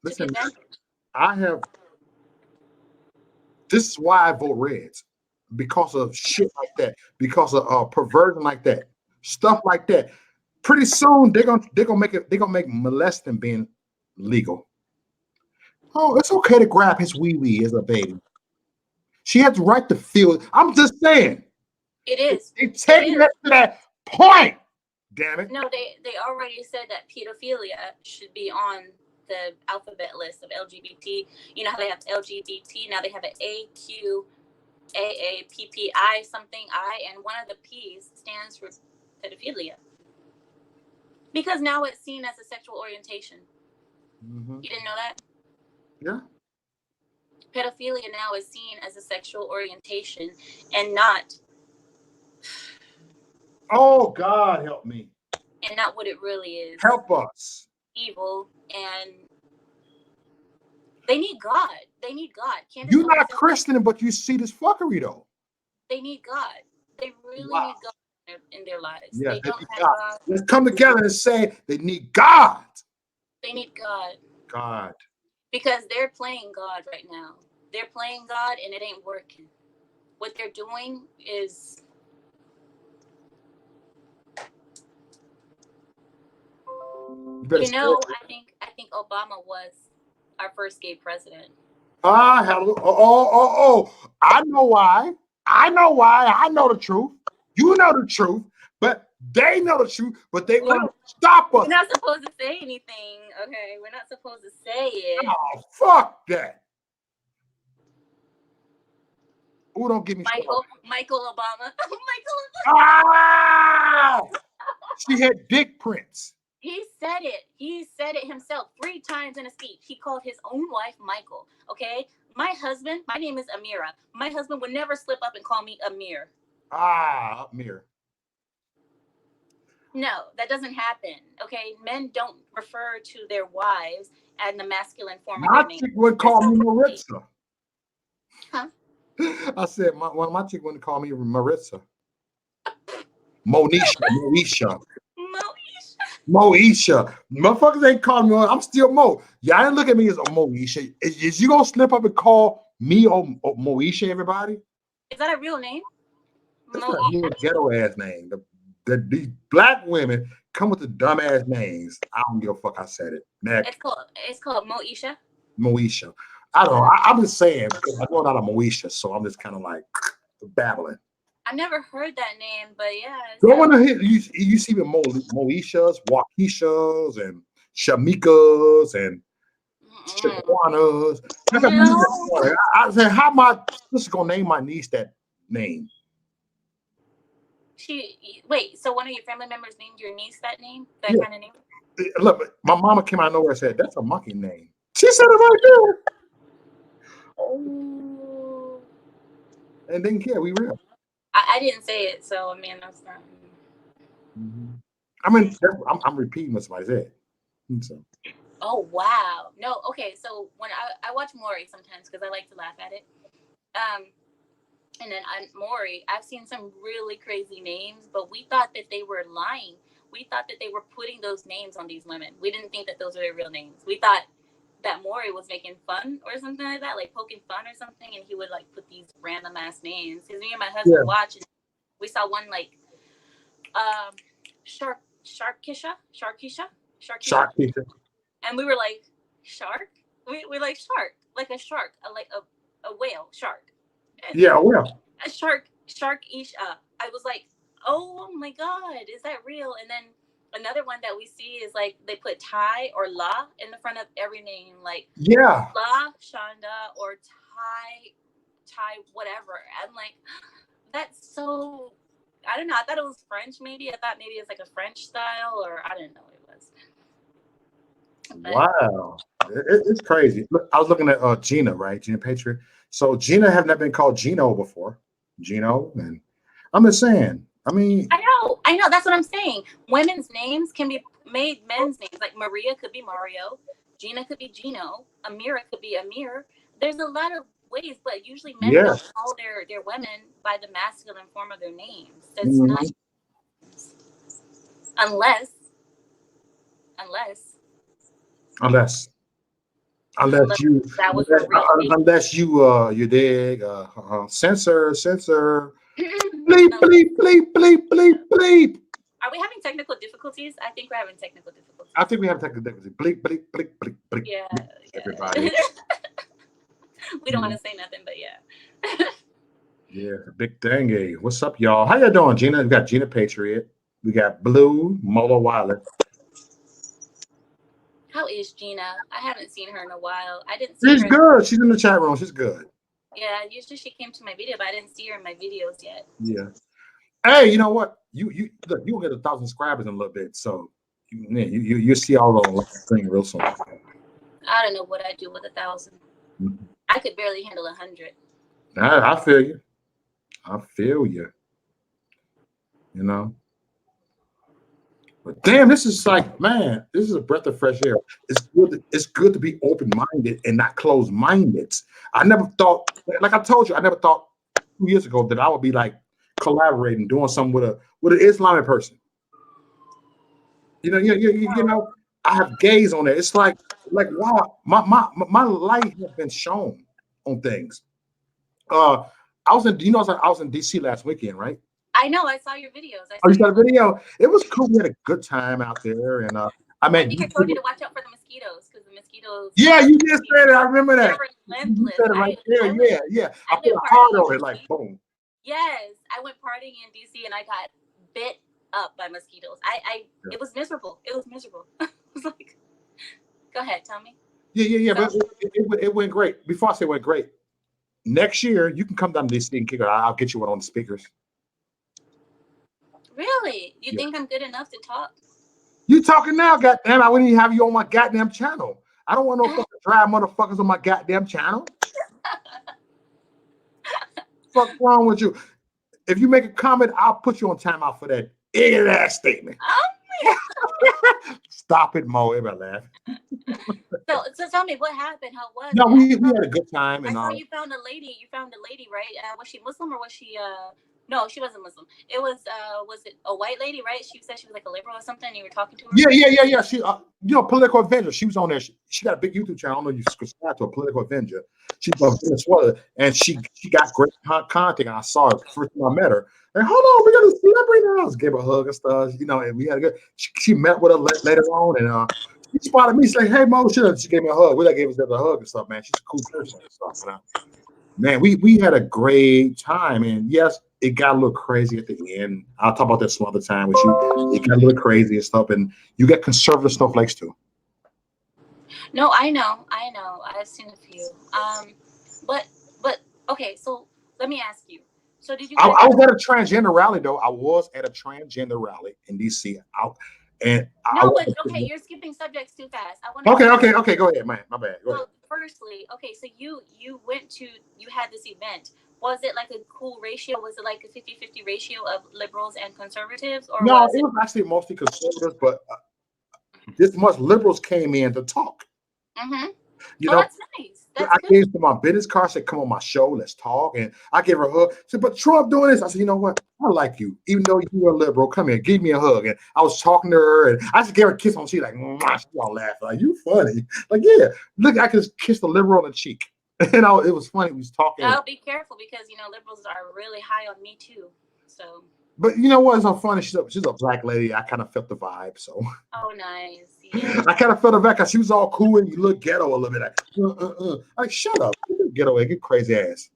[SPEAKER 1] listen, this is why I vote Reds, because of shit like that, because of perversion like that, stuff like that. Pretty soon they're gonna make molesting being legal. Oh, it's okay to grab his wee as a baby. She has the right to feel. I'm just saying.
[SPEAKER 2] It is.
[SPEAKER 1] They taking it to that point. Damn it.
[SPEAKER 2] No, they already said that pedophilia should be on the alphabet list of LGBT. You know how they have LGBT, now they have an AQAAPPI something I, and one of the P's stands for pedophilia. Because now it's seen as a sexual orientation. You didn't know that?
[SPEAKER 1] Yeah.
[SPEAKER 2] Pedophilia now is seen as a sexual orientation and not.
[SPEAKER 1] Oh, God, help me.
[SPEAKER 2] And not what it really is.
[SPEAKER 1] Help us.
[SPEAKER 2] Evil, and they need God. They need God.
[SPEAKER 1] You're not Christian, but you see this fuckery, though.
[SPEAKER 2] They need God. They really need God in their lives.
[SPEAKER 1] Yeah,
[SPEAKER 2] they don't have God.
[SPEAKER 1] Let's come together and say they need God.
[SPEAKER 2] They need God.
[SPEAKER 1] God.
[SPEAKER 2] Because they're playing God right now. They're playing God, and it ain't working. What they're doing is... I think Obama was our first gay president.
[SPEAKER 1] I know why. I know the truth. You know the truth, but they know the truth, but they want to stop us.
[SPEAKER 2] We're not supposed to say anything, okay? We're not supposed to say it.
[SPEAKER 1] Oh, fuck that. Who don't give me
[SPEAKER 2] Michael Obama.
[SPEAKER 1] Ah! She had dick prints.
[SPEAKER 2] He said it. He said it himself 3 times in a speech. He called his own wife Michael. Okay? My husband, my name is Amira. My husband would never slip up and call me Amir.
[SPEAKER 1] Amir.
[SPEAKER 2] No, that doesn't happen. Okay? Men don't refer to their wives as the masculine form of their name.
[SPEAKER 1] My chick would call me Maritza.
[SPEAKER 2] Huh?
[SPEAKER 1] I said one of my chick wouldn't call me Maritza. Moesha.
[SPEAKER 2] Moesha.
[SPEAKER 1] Moesha. Motherfuckers ain't calling me. I'm still Mo. Y'all didn't look at me as a Moesha. Is you gonna slip up and call me Moesha, everybody?
[SPEAKER 2] Is that a real name?
[SPEAKER 1] That's a real ghetto ass name. These black women come with the dumb ass names. I don't give a fuck. I said it. Next.
[SPEAKER 2] It's called Moesha.
[SPEAKER 1] Moesha. I don't know. I'm just saying because I know not a Moesha, so I'm just kind of like babbling.
[SPEAKER 2] I've never heard that name, but yeah.
[SPEAKER 1] Go on ahead. You see the Moeshas, Waukeshas, and Shamikas, and Shaquanas.
[SPEAKER 2] No.
[SPEAKER 1] I said, how my sister gonna name my niece that name?
[SPEAKER 2] Wait. So one of your family members named your niece that name? That
[SPEAKER 1] Yeah.
[SPEAKER 2] kind of name?
[SPEAKER 1] Look, my mama came out of nowhere and said, "That's a monkey name." She said it right there.
[SPEAKER 2] Oh.
[SPEAKER 1] And didn't care. We real.
[SPEAKER 2] I didn't say it, so I mean that's not.
[SPEAKER 1] I mean, I'm repeating what somebody said. So.
[SPEAKER 2] Oh wow! No, okay. So when I watch Maury sometimes because I like to laugh at it, and then on Maury, I've seen some really crazy names, but we thought that they were lying. We thought that they were putting those names on these women. We didn't think that those were their real names. We thought that Maury was making fun or something like that, like poking fun or something, and he would like put these random ass names. Because me and my husband watched, and we saw one like Sharkisha, and we were like, shark? We like shark, like a shark, like a whale shark. And
[SPEAKER 1] yeah, a whale.
[SPEAKER 2] A shark-isha. I was like, oh my god, is that real? And then another one that we see is like they put Ty or La in the front of every name, like
[SPEAKER 1] La
[SPEAKER 2] Shonda or Ty whatever. I'm like, that's so. I don't know. I thought it was French. Maybe I thought maybe it's like a French style, or I didn't know what it was.
[SPEAKER 1] But, wow, it's crazy. Look, I was looking at Gina, right? Gina Patriot. So Gina have not been called Gino before. Gino, and I'm just saying. I mean,
[SPEAKER 2] I know. That's what I'm saying. Women's names can be made men's names. Like Maria could be Mario, Gina could be Gino, Amira could be Amir. There's a lot of ways, but usually men don't call their women by the masculine form of their names. That's not unless you that was
[SPEAKER 1] unless you dig censor bleep bleep bleep bleep bleep.
[SPEAKER 2] Are we having technical difficulties? I think we're having technical difficulties.
[SPEAKER 1] I think we have technical difficulties. Bleep bleep bleep bleep bleep.
[SPEAKER 2] Yeah.
[SPEAKER 1] Everybody.
[SPEAKER 2] We don't want to say nothing, but yeah.
[SPEAKER 1] Yeah, big thing. Hey, what's up, y'all? How y'all doing, Gina? We got Gina Patriot. We got Blue Mola Wilder.
[SPEAKER 2] How is Gina? I haven't seen her in a while. I didn't see
[SPEAKER 1] her. She's good. She's in the chat room. She's good.
[SPEAKER 2] Yeah, usually she came to my video, but I didn't see her in my videos yet.
[SPEAKER 1] Yeah. Hey, you know what? You look, you'll get 1,000 subscribers in a little bit, so you see all the thing real soon.
[SPEAKER 2] I don't know what I'd do with 1,000. Mm-hmm. I could barely handle 100.
[SPEAKER 1] I feel you. I feel you. You know. But damn, this is like, man, this is a breath of fresh air. It's good to be open-minded and not closed-minded. I never thought, like I told you, I never thought 2 years ago that I would be like collaborating, doing something with an Islamic person. You know, I have gaze on it. It's like wow, my light has been shown on things. I was in DC last weekend, right?
[SPEAKER 2] I know. I saw your videos.
[SPEAKER 1] You saw the video? It was cool. We had a good time out there, and I
[SPEAKER 2] think I told you to watch out for the mosquitoes because the mosquitoes.
[SPEAKER 1] Yeah, you just said it. I remember that.
[SPEAKER 2] Relentless.
[SPEAKER 1] You said it right there. Yeah. I put a heart on it, like boom.
[SPEAKER 2] Yes, I went partying in DC and I got bit up by mosquitoes. It was miserable. It was like, go ahead, tell me.
[SPEAKER 1] Yeah. But it went great. Before I say it went great, next year you can come down to DC and kick it. I'll get you one on the speakers.
[SPEAKER 2] Really? You think I'm good enough to talk?
[SPEAKER 1] You talking now, goddamn! I wouldn't even have you on my goddamn channel. I don't want no fucking dry motherfuckers on my goddamn channel. Fuck wrong with you? If you make a comment, I'll put you on timeout for that ignorant ass statement.
[SPEAKER 2] Oh
[SPEAKER 1] Stop it, Mo. Everybody laugh.
[SPEAKER 2] So tell me what happened. How was?
[SPEAKER 1] No, we had a good time.
[SPEAKER 2] And I saw you found a lady. You found a lady, right? Was she Muslim or was she No, she wasn't Muslim. It was it a white lady, right? She said she was like a liberal or something. And you were talking to her.
[SPEAKER 1] Yeah. She, Political Avenger. She was on there. She got a big YouTube channel. I don't know if you subscribe to a Political Avenger. She's from Venezuela, and she got great content. I saw her first time I met her. And hold on, we got a celebrity now. I just gave her a hug and stuff, and we had a good. She met with her later on, and she spotted me, saying, "Hey, Mo," she gave me a hug. We like gave us a hug and stuff, man. She's a cool person and stuff. Man, we had a great time, and yes, it got a little crazy at the end. I'll talk about that some other time with you. It got a little crazy and stuff, and you get conservative snowflakes too.
[SPEAKER 2] No, I know. I've seen a few. But okay. So let me ask you. So did you?
[SPEAKER 1] I was at a transgender rally though. I was at a transgender rally in DC.
[SPEAKER 2] Okay, you're skipping subjects too fast. I want
[SPEAKER 1] to. Okay. Go ahead, man. My bad. Go ahead.
[SPEAKER 2] Firstly, okay, so you had this event. Was it like a cool ratio? Was it like a 50-50 ratio of liberals and conservatives, or
[SPEAKER 1] no? It was actually mostly conservatives, but this much liberals came in to talk.
[SPEAKER 2] Mm-hmm. That's nice.
[SPEAKER 1] I gave her my business card. Said, "Come on my show, let's talk." And I gave her a hug. Said, "But Trump doing this." I said, "You know what? I like you, even though you're a liberal. Come here, give me a hug." And I was talking to her, and I just gave her a kiss on. She like, she all laughing like, "You funny?" Like, yeah, look, I could kiss the liberal on the cheek, and it was funny. We was talking.
[SPEAKER 2] I'll be careful because liberals are really high on me too. So.
[SPEAKER 1] But you know what? It's so funny. She's a black lady. I kind of felt the vibe. So.
[SPEAKER 2] Oh, nice. Yeah.
[SPEAKER 1] I kind of felt her back because she was all cool and you look ghetto a little bit. Like, shut up. You ghetto away. Get crazy ass.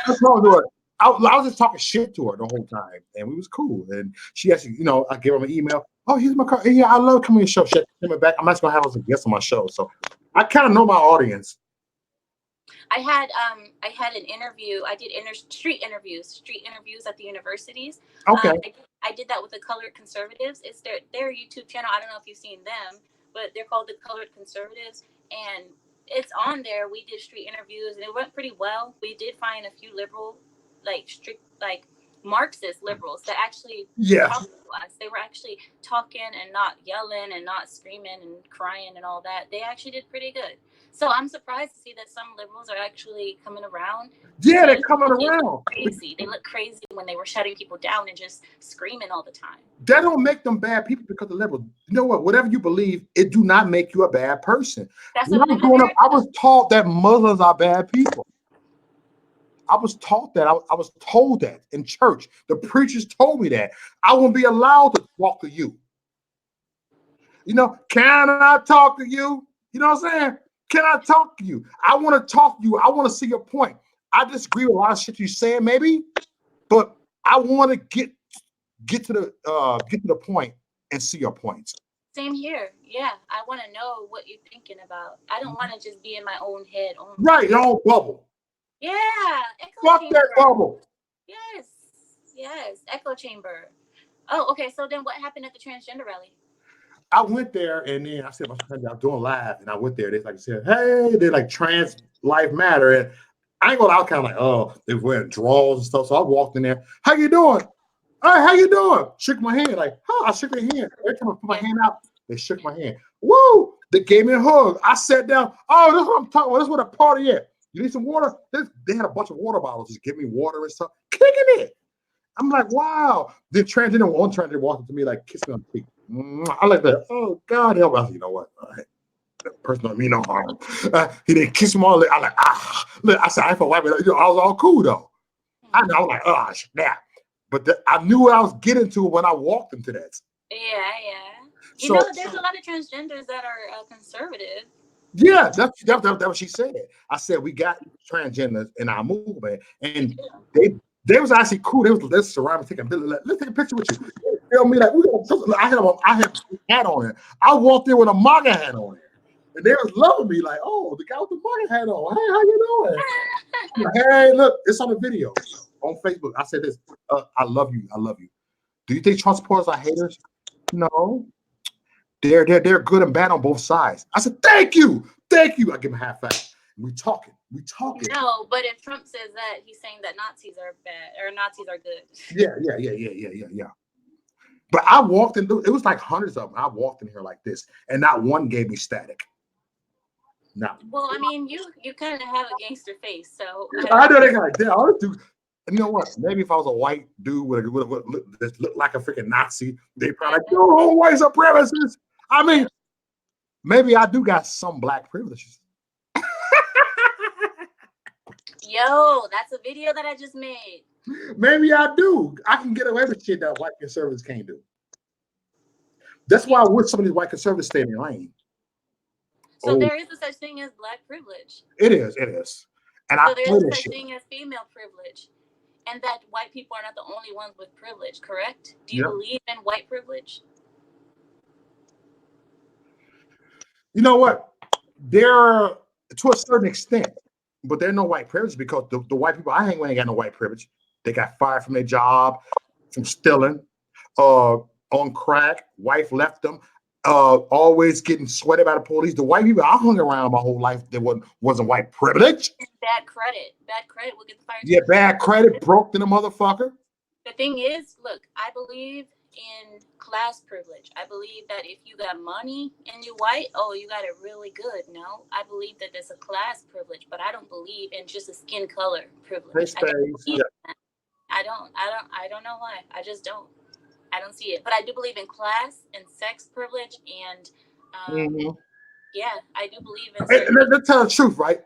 [SPEAKER 1] I was just talking shit to her the whole time. And we was cool. And she actually, I gave her an email. Oh, here's my car. Yeah, I love coming to your show. She came back. I'm actually going to have us a guest on my show. So I kind of know my audience.
[SPEAKER 2] I had an interview. I did street interviews at the universities.
[SPEAKER 1] Okay.
[SPEAKER 2] I did that with the Colored Conservatives. It's their YouTube channel. I don't know if you've seen them, but they're called the Colored Conservatives, and it's on there. We did street interviews, and it went pretty well. We did find a few liberal, strict, Marxist liberals that actually talked to us. They were actually talking and not yelling and not screaming and crying and all that. They actually did pretty good. So I'm surprised to see that some liberals are actually coming around.
[SPEAKER 1] Yeah, they're coming around.
[SPEAKER 2] Crazy. They look crazy when they were shutting people down and just screaming all the time.
[SPEAKER 1] That don't make them bad people because they're liberal. You know what? Whatever you believe, it do not make you a bad person. When I was growing up, I was taught that Muslims are bad people. I was taught that. I was told that in church. The preachers told me that. I won't be allowed to talk to you. Can I talk to you? You know what I'm saying? Can I talk to you? I want to talk to you. I want to see your point. I disagree with a lot of shit you saying, maybe, but I want to get to the point and see your points.
[SPEAKER 2] Same here. Yeah, I want to know what you're thinking about. I don't want to just be in my own head only.
[SPEAKER 1] Right, your own bubble.
[SPEAKER 2] Yeah,
[SPEAKER 1] fuck that bubble.
[SPEAKER 2] Yes, echo chamber. Oh, okay. So then, what happened at the transgender rally?
[SPEAKER 1] I went there and then I said, I'm doing live, and I went there. They said, hey, they're like trans life matter, and I ain't gonna. I was kind of like, oh, they're wearing drawers and stuff. So I walked in there. How you doing? All right, how you doing? Shook my hand. Like, I shook their hand. Every time I put my hand out, they shook my hand. Woo! They gave me a hug. I sat down. Oh, that's what I'm talking about. That's what a party at. You need some water? They had a bunch of water bottles. Just give me water and stuff. Kicking it. I'm like, wow. The transgender walked up to me like, kiss me on the cheek. I like that. Oh, God help us. You know what? All right. That person don't mean no harm. He didn't kiss him all. I'm like, Look, I said, I felt like I was all cool though. I know. I was like, oh, snap. But I knew what I was getting to when I walked into that.
[SPEAKER 2] Yeah. There's a lot of transgenders that are conservative.
[SPEAKER 1] Yeah, that's what she said. I said we got transgenders in our movement, and they was actually cool. They surround me, taking let's take a picture with you. They tell me like I had a hat on it. I walked in with a MAGA hat on it, and they was loving me like, oh, the guy with the MAGA hat on. Hey, how you doing? Hey, look, it's on the video on Facebook. I said this. I love you. I love you. Do you think Trump supporters are haters? No. They're good and bad on both sides. I said, thank you. I give him a half five. We talking.
[SPEAKER 2] No, but if Trump says that, he's saying that Nazis are bad or Nazis are good.
[SPEAKER 1] Yeah. But I walked in. It was like hundreds of them. I walked in here like this, and not one gave me static. No.
[SPEAKER 2] Well, I mean, you kind of have a gangster face, so.
[SPEAKER 1] I know they got like that. And you know what? Maybe if I was a white dude with that looked like a freaking Nazi, they probably like, oh, white supremacists. I mean, maybe I do got some black privileges.
[SPEAKER 2] Yo, that's a video that I just made.
[SPEAKER 1] Maybe I do. I can get away with shit that white conservatives can't do. That's why I wish some of these white conservatives stay in their lane.
[SPEAKER 2] So there is a such thing as black privilege.
[SPEAKER 1] It is. It is. And
[SPEAKER 2] so there is a such thing as female privilege. And that white people are not the only ones with privilege, correct? Do you believe in white privilege?
[SPEAKER 1] You know what? There, to a certain extent, but there's no white privilege because the white people I hang with ain't got no white privilege. They got fired from their job, from stealing, on crack. Wife left them, always getting sweated by the police. The white people I hung around my whole life that wasn't white privilege.
[SPEAKER 2] Bad credit will get fired.
[SPEAKER 1] Yeah, bad credit broke to the motherfucker.
[SPEAKER 2] The thing is, look, I believe in class privilege. I believe that if you got money and you're white, oh, you got it really good. No, I believe that there's a class privilege, but I don't believe in just a skin color privilege. I don't know why. I just don't. I don't see it. But I do believe in class and sex privilege and yeah, I do believe in
[SPEAKER 1] let's tell the truth, right?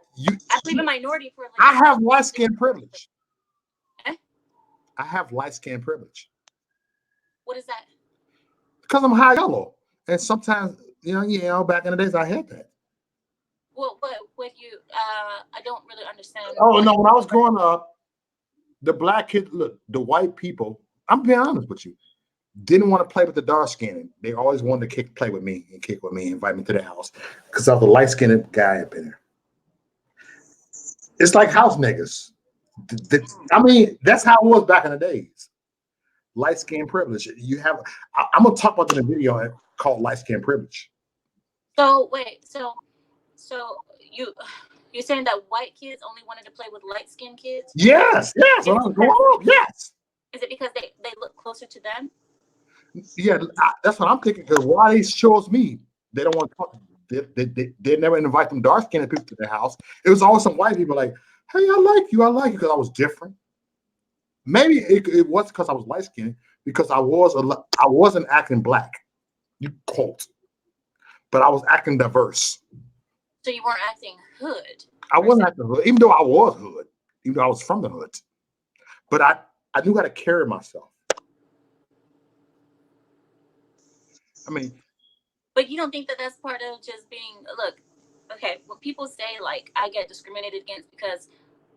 [SPEAKER 2] I believe in minority privilege.
[SPEAKER 1] I have light skin privilege. I have light skin privilege.
[SPEAKER 2] What is that?
[SPEAKER 1] Because I'm high yellow. And sometimes, back in the days I had that.
[SPEAKER 2] Well, what you I don't really understand.
[SPEAKER 1] Oh no, when I was growing up, the black kids, look, the white people, I'm being honest with you, didn't want to play with the dark skinned. They always wanted to play with me and kick with me, invite me to their house. Because I was a light skinned guy up in there. It's like house niggas. I mean, that's how it was back in the days. Light skin privilege. I'm gonna talk about that in a video called light skin privilege.
[SPEAKER 2] So wait, so you're saying that white kids only wanted to play with light skinned kids?
[SPEAKER 1] Yes. When I was growing up, yes.
[SPEAKER 2] Is it because they look closer to them?
[SPEAKER 1] Yeah, that's what I'm thinking. Because why they chose me, they don't want to talk. They never invite them dark skinned people to their house. It was always some white people like, hey, I like you because I was different. Maybe it was because I was light skinned because I wasn't acting black. You quote, but I was acting diverse.
[SPEAKER 2] So you weren't acting hood.
[SPEAKER 1] I wasn't acting hood, even though I was hood, even though I was from the hood. But I knew how to carry myself. I mean,
[SPEAKER 2] but you don't think that that's part of just being, look, okay, when people say like I get discriminated against because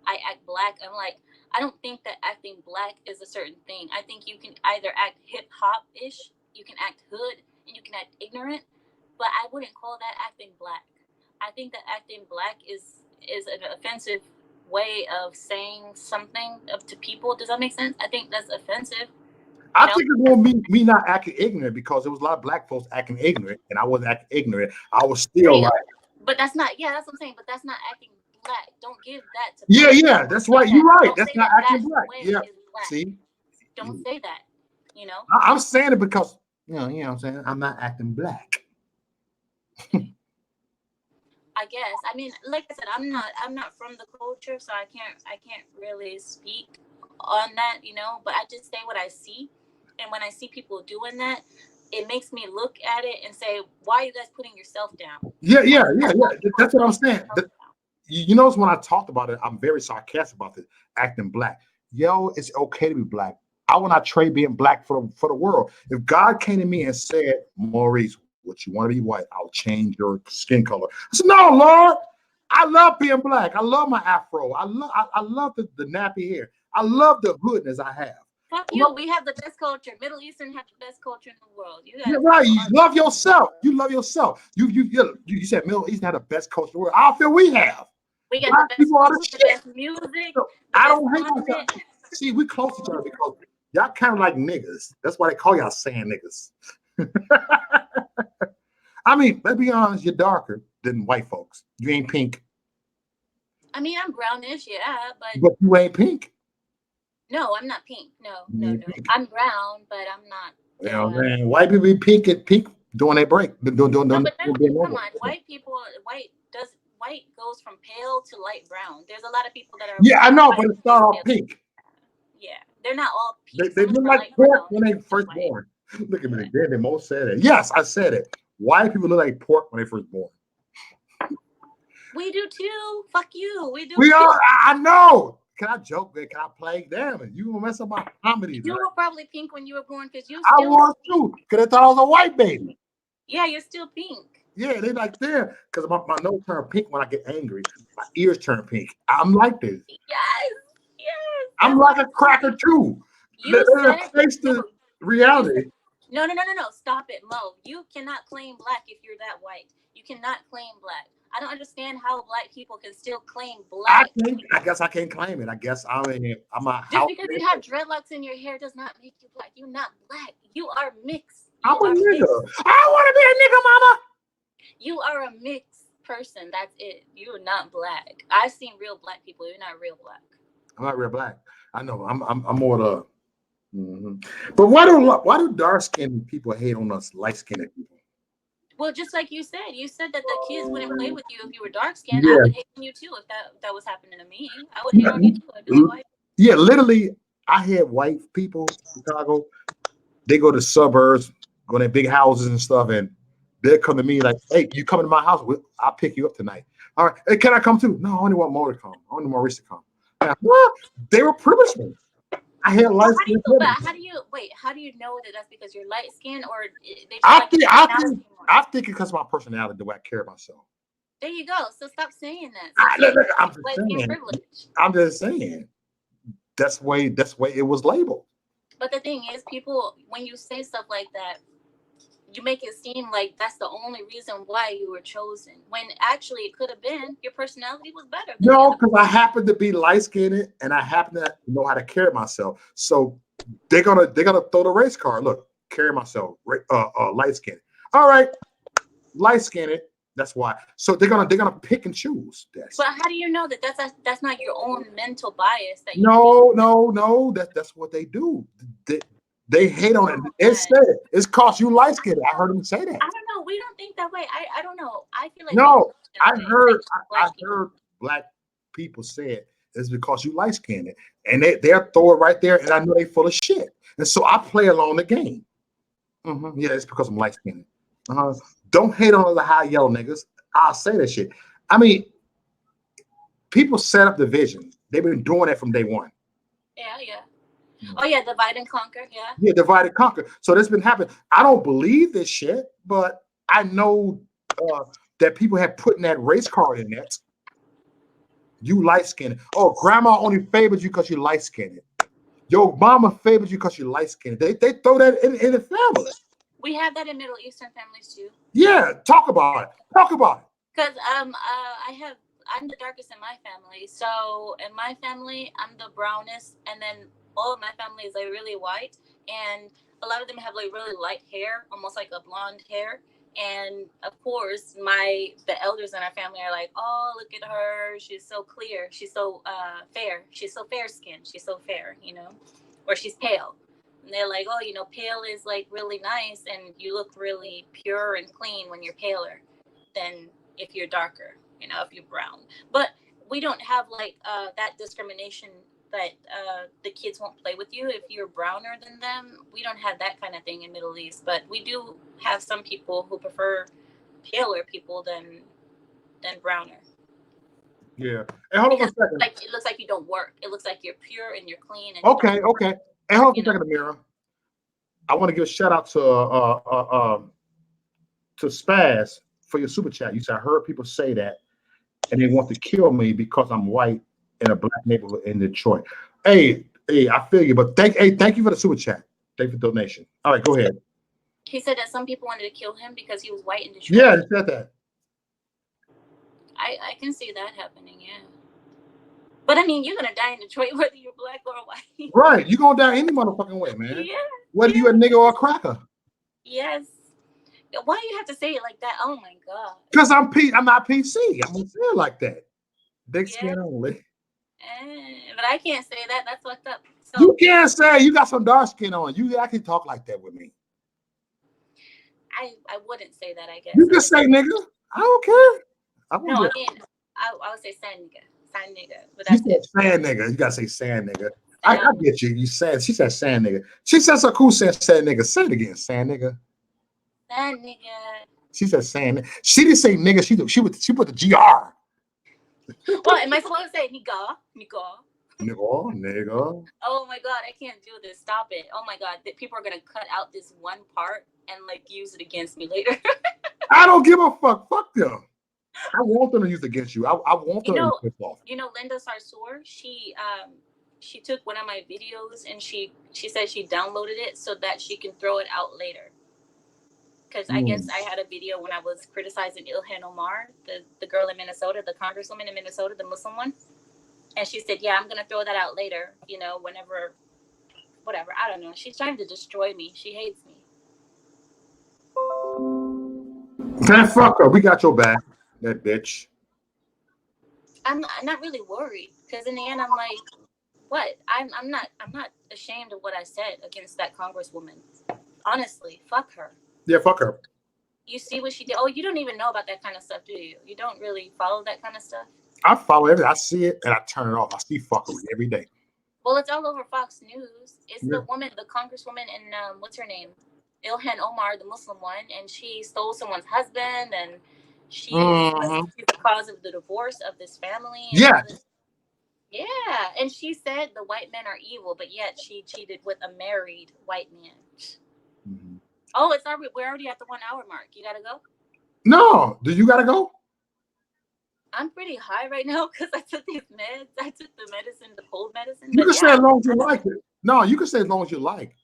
[SPEAKER 2] I act black, I'm like, I don't think that acting black is a certain thing. I think you can either act hip hop ish, you can act hood, and you can act ignorant, but I wouldn't call that acting black. I think that acting black is an offensive way of saying something to people. Does that make sense? I think that's offensive.
[SPEAKER 1] I think it won't me not acting ignorant because there was a lot of black folks acting ignorant, and I wasn't acting ignorant. I was still like.
[SPEAKER 2] But that's not. Yeah, that's what I'm saying. But that's not acting black. Don't give that to.
[SPEAKER 1] Yeah. That's right. You're right. That's not acting black. Yeah. See.
[SPEAKER 2] Don't say that.
[SPEAKER 1] I'm saying it because you know what I'm saying. I'm not acting black.
[SPEAKER 2] I guess. I mean, like I said, I'm not from the culture, so I can't really speak on that, but I just say what I see. And when I see people doing that, it makes me look at it and say, why are you guys putting yourself down?
[SPEAKER 1] Yeah. That's what I'm saying. You notice when I talked about it, I'm very sarcastic about this, acting black. Yo, it's okay to be black. I will not trade being black for the world. If God came to me and said, Maurice, what you want to be white, I'll change your skin color. I said, no, Lord, I love being black. I love my afro. I love the nappy hair. I love the hoodness I have.
[SPEAKER 2] Fuck you. We have the best culture. Middle Eastern have the best culture in the world.
[SPEAKER 1] You're right. You love yourself. You love yourself. You said Middle Eastern have the best culture in the world. I feel we have.
[SPEAKER 2] We got black the best food, the best music.
[SPEAKER 1] So, I don't hate myself. See, we close to each other because y'all kind of like niggas. That's why they call y'all sand niggas. I mean, let's be honest, you're darker than white folks. You ain't pink.
[SPEAKER 2] I mean, I'm brownish, yeah,
[SPEAKER 1] but you ain't pink.
[SPEAKER 2] No, I'm not pink. No. I'm brown, but I'm not.
[SPEAKER 1] Man, white people be pink doing their break.
[SPEAKER 2] Come on, white goes from pale to light brown. There's a lot of people that are.
[SPEAKER 1] Yeah, I know, but it started off pink.
[SPEAKER 2] Yeah, they're not all
[SPEAKER 1] They
[SPEAKER 2] pink. Some of
[SPEAKER 1] look
[SPEAKER 2] them are
[SPEAKER 1] like
[SPEAKER 2] light
[SPEAKER 1] pork
[SPEAKER 2] brown.
[SPEAKER 1] when they first born. Look at me, they most said it. Yes, I said it. White people look like pork when they first born.
[SPEAKER 2] We do too. Fuck you. We do
[SPEAKER 1] We
[SPEAKER 2] too.
[SPEAKER 1] are. I know. Can I joke? Can I play? Damn it! You gonna mess up my comedy?
[SPEAKER 2] You were probably pink when you were born because you
[SPEAKER 1] I
[SPEAKER 2] still.
[SPEAKER 1] was too. Cause they thought I was a white baby.
[SPEAKER 2] Yeah, you're still pink.
[SPEAKER 1] Yeah, they like there. Cause my nose turn pink when I get angry. My ears turn pink. I'm like this.
[SPEAKER 2] Yes, yes.
[SPEAKER 1] I'm like a cracker too.
[SPEAKER 2] You
[SPEAKER 1] Let
[SPEAKER 2] said
[SPEAKER 1] us face the
[SPEAKER 2] no.
[SPEAKER 1] reality.
[SPEAKER 2] No. Stop it, Mo. You cannot claim black if you're that white. You cannot claim black. I don't understand how black people can still claim black.
[SPEAKER 1] I guess I can't claim it. I guess I'm a
[SPEAKER 2] Just
[SPEAKER 1] house.
[SPEAKER 2] because you have dreadlocks in your hair does not make you black. You're not black. You are mixed.
[SPEAKER 1] I'm a nigga. I want to be a nigga, mama.
[SPEAKER 2] You are a mixed person. That's it. You're not black. I've seen real black people. You're not real black.
[SPEAKER 1] I'm not real black. I know. I'm more the. But why do dark skinned people hate on us light skinned people?
[SPEAKER 2] Well, just like you said that the kids wouldn't play with you if you were dark skinned.
[SPEAKER 1] Yeah.
[SPEAKER 2] I would hate on you too if that was happening to me. I would hate on you too. I'd be like, why?
[SPEAKER 1] Yeah, literally, I had white people in Chicago. They go to suburbs, go to big houses and stuff, and they'll come to me like, "Hey, you coming to my house? I'll pick you up tonight." All right, hey, can I come too? No, I only want Mo to come. I only want Maurice to come. What? They were privileged. I had light skin.
[SPEAKER 2] How do you know that that's because you're light skinned or they
[SPEAKER 1] I think because of my personality, the way I carry myself.
[SPEAKER 2] There you go. So stop saying that.
[SPEAKER 1] I'm just saying. That's the way it was labeled.
[SPEAKER 2] But the thing is, people, when you say stuff like that, you make it seem like that's the only reason why you were chosen. When actually it could have been your personality was better.
[SPEAKER 1] No, because I happen to be light skinned and I happen to know how to carry myself. So they're gonna throw the race card. Look, carry myself, light skinned. All right, light skinned. That's why. So they're gonna pick and choose this.
[SPEAKER 2] But how do you know that that's not your own mental bias? That
[SPEAKER 1] No. That's what they do. They hate on it. It said it's cost you light skinned. I heard them say that.
[SPEAKER 2] I don't know. We don't think that way. I don't know. I feel like
[SPEAKER 1] no. I heard black people say it. It's because you light skinned, and they'll throw it right there. And I know they full of shit. And so I play along the game. Yeah, it's because I'm light skinned. Don't hate on the high yellow niggas. I'll say that shit. I mean, people set up the vision. They've been doing that from day one.
[SPEAKER 2] Yeah. Oh yeah, divide and conquer.
[SPEAKER 1] Yeah, divide and conquer. So that's been happening. I don't believe this shit, but I know that people have put in that race card in that. You light skinned. Oh, grandma only favors you because you light skinned. Your mama favors you because you light skinned. They throw that in the family.
[SPEAKER 2] We have that in Middle Eastern families too.
[SPEAKER 1] Yeah, talk about it.
[SPEAKER 2] Because I'm the darkest in my family. So in my family, I'm the brownest, and then all of my family is like really white, and a lot of them have like really light hair, almost like a blonde hair. And of course, the elders in our family are like, "Oh, look at her! She's so clear. She's so fair. She's so fair skinned. She's so fair, or she's pale." And they're like, "Oh, pale is like really nice, and you look really pure and clean when you're paler than if you're darker, if you're brown." But we don't have like that discrimination that the kids won't play with you if you're browner than them. We don't have that kind of thing in Middle East, but we do have some people who prefer paler people than browner.
[SPEAKER 1] Yeah. And hold on a second.
[SPEAKER 2] Like it looks like you don't work. It looks like you're pure and you're clean. And
[SPEAKER 1] okay. And hold on a second, Amira. I want to give a shout out to Spaz for your super chat. You said I heard people say that, and they want to kill me because I'm white in a black neighborhood in Detroit. Hey, I feel you, but thank you for the super chat. Thank you for the donation. All right, go ahead.
[SPEAKER 2] He said that some people wanted to kill him because he was white in Detroit.
[SPEAKER 1] Yeah, he said that.
[SPEAKER 2] I can see that happening, yeah. But I mean, you're gonna die in Detroit whether you're black or white.
[SPEAKER 1] Right, you're gonna die any motherfucking way, man.
[SPEAKER 2] Yeah.
[SPEAKER 1] Whether you a nigga or a cracker.
[SPEAKER 2] Yes. Why do you have to say it like that? Oh my god.
[SPEAKER 1] Because I'm not PC. I'm gonna say it like that. Thick skin only.
[SPEAKER 2] But I can't say that. That's fucked up. So,
[SPEAKER 1] you can't say you got some dark skin on. You actually talk like that with me.
[SPEAKER 2] I wouldn't say that, I guess.
[SPEAKER 1] You can say nigga. I don't care.
[SPEAKER 2] I would say sand nigga. Sand nigga. But
[SPEAKER 1] you said sand nigga. You gotta say sand nigga. I get you. You said she said sand nigga. She said so cool saying sand nigga. Say it again, sand nigga.
[SPEAKER 2] Sand nigga.
[SPEAKER 1] She said sand. She didn't say nigga. She put the GR.
[SPEAKER 2] Well, am I supposed to say nigga?
[SPEAKER 1] Nigga.
[SPEAKER 2] Oh my god, I can't do this. Stop it. Oh my god, people are gonna cut out this one part and like use it against me later.
[SPEAKER 1] I don't give a fuck. Fuck them. I want them to use it against you. I want them to piss off.
[SPEAKER 2] You know, Linda Sarsour, she took one of my videos and she said she downloaded it so that she can throw it out later. Because I guess I had a video when I was criticizing Ilhan Omar, the girl in Minnesota, the congresswoman in Minnesota, the Muslim one. And she said, yeah, I'm going to throw that out later, you know, whenever, whatever. I don't know. She's trying to destroy me. She hates me.
[SPEAKER 1] Man, fuck her. We got your back, that bitch.
[SPEAKER 2] I'm not really worried because in the end, I'm like, what? I'm not ashamed of what I said against that congresswoman. Honestly, fuck her.
[SPEAKER 1] Yeah, fuck her.
[SPEAKER 2] You see what she did? Oh, you don't even know about that kind of stuff, do you? You don't really follow that kind of stuff?
[SPEAKER 1] I follow everything. I see it and I turn it off. I see fuckery every day.
[SPEAKER 2] Well, it's all over Fox News. It's the woman, the congresswoman in, what's her name? Ilhan Omar, the Muslim one. And she stole someone's husband and she's the cause of the divorce of this family.
[SPEAKER 1] Yeah.
[SPEAKER 2] Yeah. And she said the white men are evil, but yet she cheated with a married white man. Mm-hmm. Oh, we're already at the 1 hour mark. You gotta go?
[SPEAKER 1] No. Do you gotta go?
[SPEAKER 2] I'm pretty high right now because I took these meds. I took the medicine, the cold medicine.
[SPEAKER 1] You can stay as long as you like it. No, you can stay as long as you like.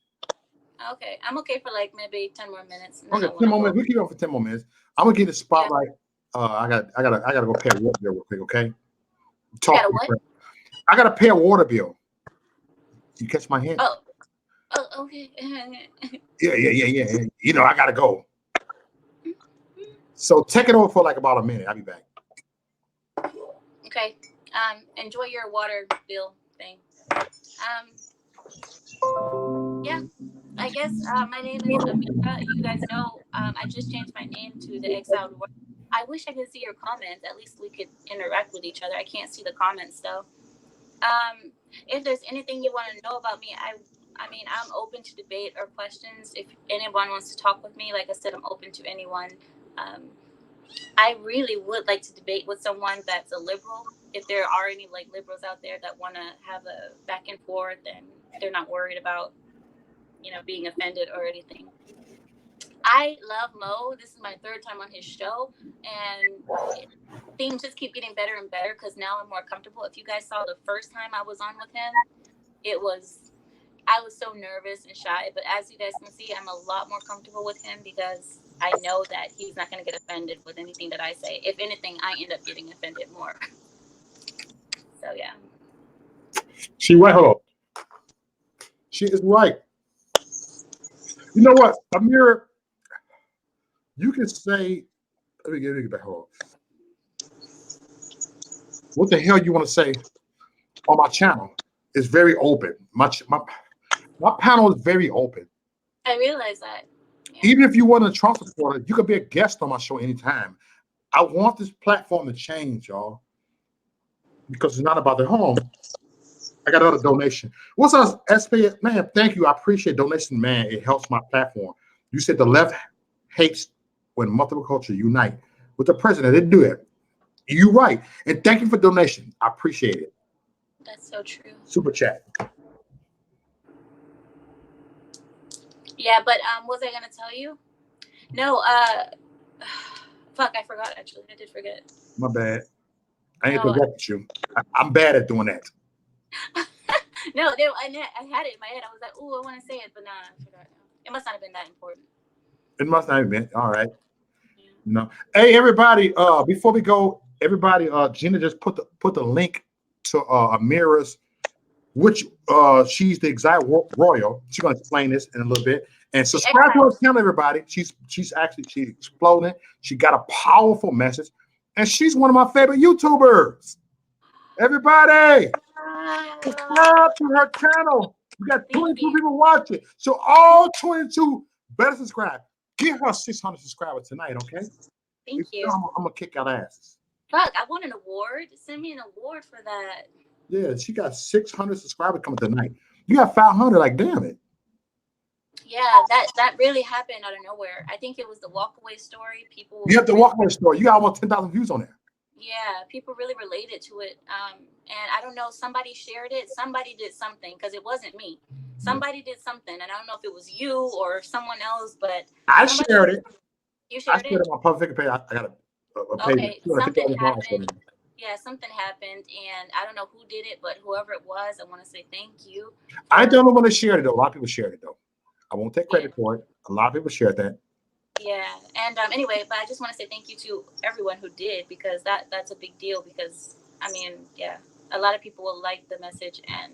[SPEAKER 2] Okay. I'm okay for like maybe 10 more minutes.
[SPEAKER 1] Okay, 10 more minutes. We keep going for 10 more minutes. I'm gonna get the spotlight. Yeah. I gotta go pay a water bill real quick, okay?
[SPEAKER 2] Talk what?
[SPEAKER 1] I gotta pay a water bill. You catch my hand?
[SPEAKER 2] Oh, okay.
[SPEAKER 1] Yeah. You know, I gotta go. So take it over for like about a minute. I'll be back.
[SPEAKER 2] Okay. Enjoy your water bill thing. Yeah. I guess my name is Amika. You guys know I just changed my name to the Exiled. I wish I could see your comments. At least we could interact with each other. I can't see the comments though. If there's anything you want to know about me, I mean, I'm open to debate or questions. If anyone wants to talk with me, like I said, I'm open to anyone. I really would like to debate with someone that's a liberal. If there are any like liberals out there that want to have a back and forth and they're not worried about, you know, being offended or anything. I love Mo. This is my 3rd time on his show, and things just keep getting better and better because now I'm more comfortable. If you guys saw the first time I was on with him, I was so nervous and shy, but as you guys can see, I'm a lot more comfortable with him because I know that he's not going to get offended with anything that I say. If anything, I end up getting offended more. So, yeah.
[SPEAKER 1] She right. Hold on. She is right. You know what, Amira? You can say, let me get back. Hold on. What the hell you want to say on my channel? It's very open. My panel is very open.
[SPEAKER 2] I realize that.
[SPEAKER 1] Yeah. Even if you want a Trump supporter, you could be a guest on my show anytime. I want this platform to change, y'all, because it's not about the home. I got another donation. What's up, SP? Man, thank you. I appreciate donation, man. It helps my platform. You said the left hates when multiple culture unite with the president. They do it. You're right. And thank you for donation. I appreciate it.
[SPEAKER 2] That's so true.
[SPEAKER 1] Super chat.
[SPEAKER 2] Yeah, but what was I gonna tell you? No, fuck, I forgot actually. I did forget.
[SPEAKER 1] My bad. I ain't interrupted you. I'm bad at doing that.
[SPEAKER 2] No, I had it in my head. I was like, "Ooh, I want to say it," but nah, I forgot. It must not have been that important.
[SPEAKER 1] It must not have been. All right. Yeah. No. Hey, everybody. Before we go, everybody. Gina just put the link to Amira's, which she's the Exiled Royal. She's gonna explain this in a little bit. And subscribe to her channel, everybody. She's exploding. She got a powerful message, and she's one of my favorite YouTubers. Everybody, subscribe to her channel. We got 22 people watching. So all 22 better subscribe. Give her 600 subscribers tonight, okay?
[SPEAKER 2] Thank you.
[SPEAKER 1] I'm gonna kick out asses.
[SPEAKER 2] Fuck, I want an award. Send me an award for that.
[SPEAKER 1] Yeah, she got 600 subscribers coming tonight. You got 500. Like, damn it.
[SPEAKER 2] Yeah, that really happened out of nowhere. I think it was the walkaway story. People.
[SPEAKER 1] You have the walkaway story. You got almost 10,000 views on there.
[SPEAKER 2] Yeah, people really related to it. And I don't know, somebody shared it. Somebody did something because it wasn't me. Somebody did something, and I don't know if it was you or someone else, but
[SPEAKER 1] I shared it.
[SPEAKER 2] You shared it?
[SPEAKER 1] On my public page. I got a page.
[SPEAKER 2] Okay, something happened. Yeah, something happened, and I don't know who did it, but whoever it was, I want to say thank you.
[SPEAKER 1] I don't know when they shared it though. A lot of people shared it though. I won't take credit for it. A lot of people shared that.
[SPEAKER 2] Yeah, and anyway, but I just want to say thank you to everyone who did, because that's a big deal. Because I mean, yeah, a lot of people will like the message. And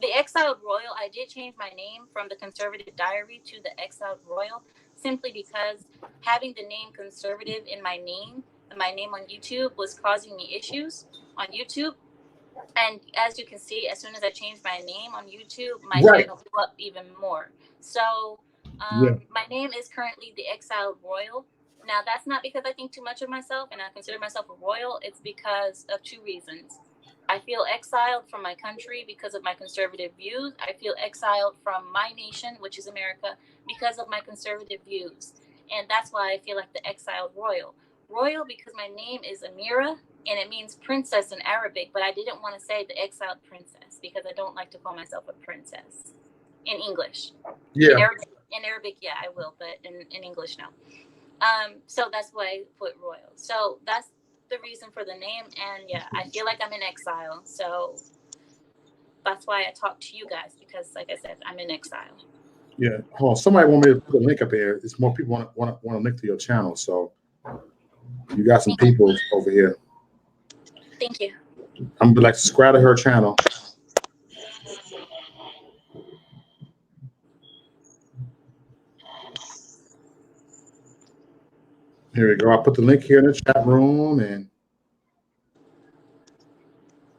[SPEAKER 2] the Exiled Royal, I did change my name from the Conservative Diary to the Exiled Royal, simply because having the name conservative in my name on YouTube was causing me issues on YouTube. And as you can see, as soon as I changed my name on YouTube, my channel blew up even more. So my name is currently the Exiled Royal. Now, that's not because I think too much of myself and I consider myself a royal. It's because of two reasons. I feel exiled from my country because of my conservative views. I feel exiled from my nation, which is America, because of my conservative views. And that's why I feel like the Exiled Royal. Royal because my name is Amira, and it means princess in Arabic, but I didn't want to say the exiled princess because I don't like to call myself a princess in English.
[SPEAKER 1] Yeah.
[SPEAKER 2] In Arabic, yeah, I will, but in English, no. So that's why I put royal. So that's the reason for the name, and yeah, I feel like I'm in exile. So that's why I talk to you guys, because, like I said, I'm in exile.
[SPEAKER 1] Yeah. Hold on. Somebody want me to put a link up here. It's more people want to link to your channel, so you got some people over here.
[SPEAKER 2] Thank you.
[SPEAKER 1] I'm gonna like subscribe to her channel. Here we go. I put the link here in the chat room, and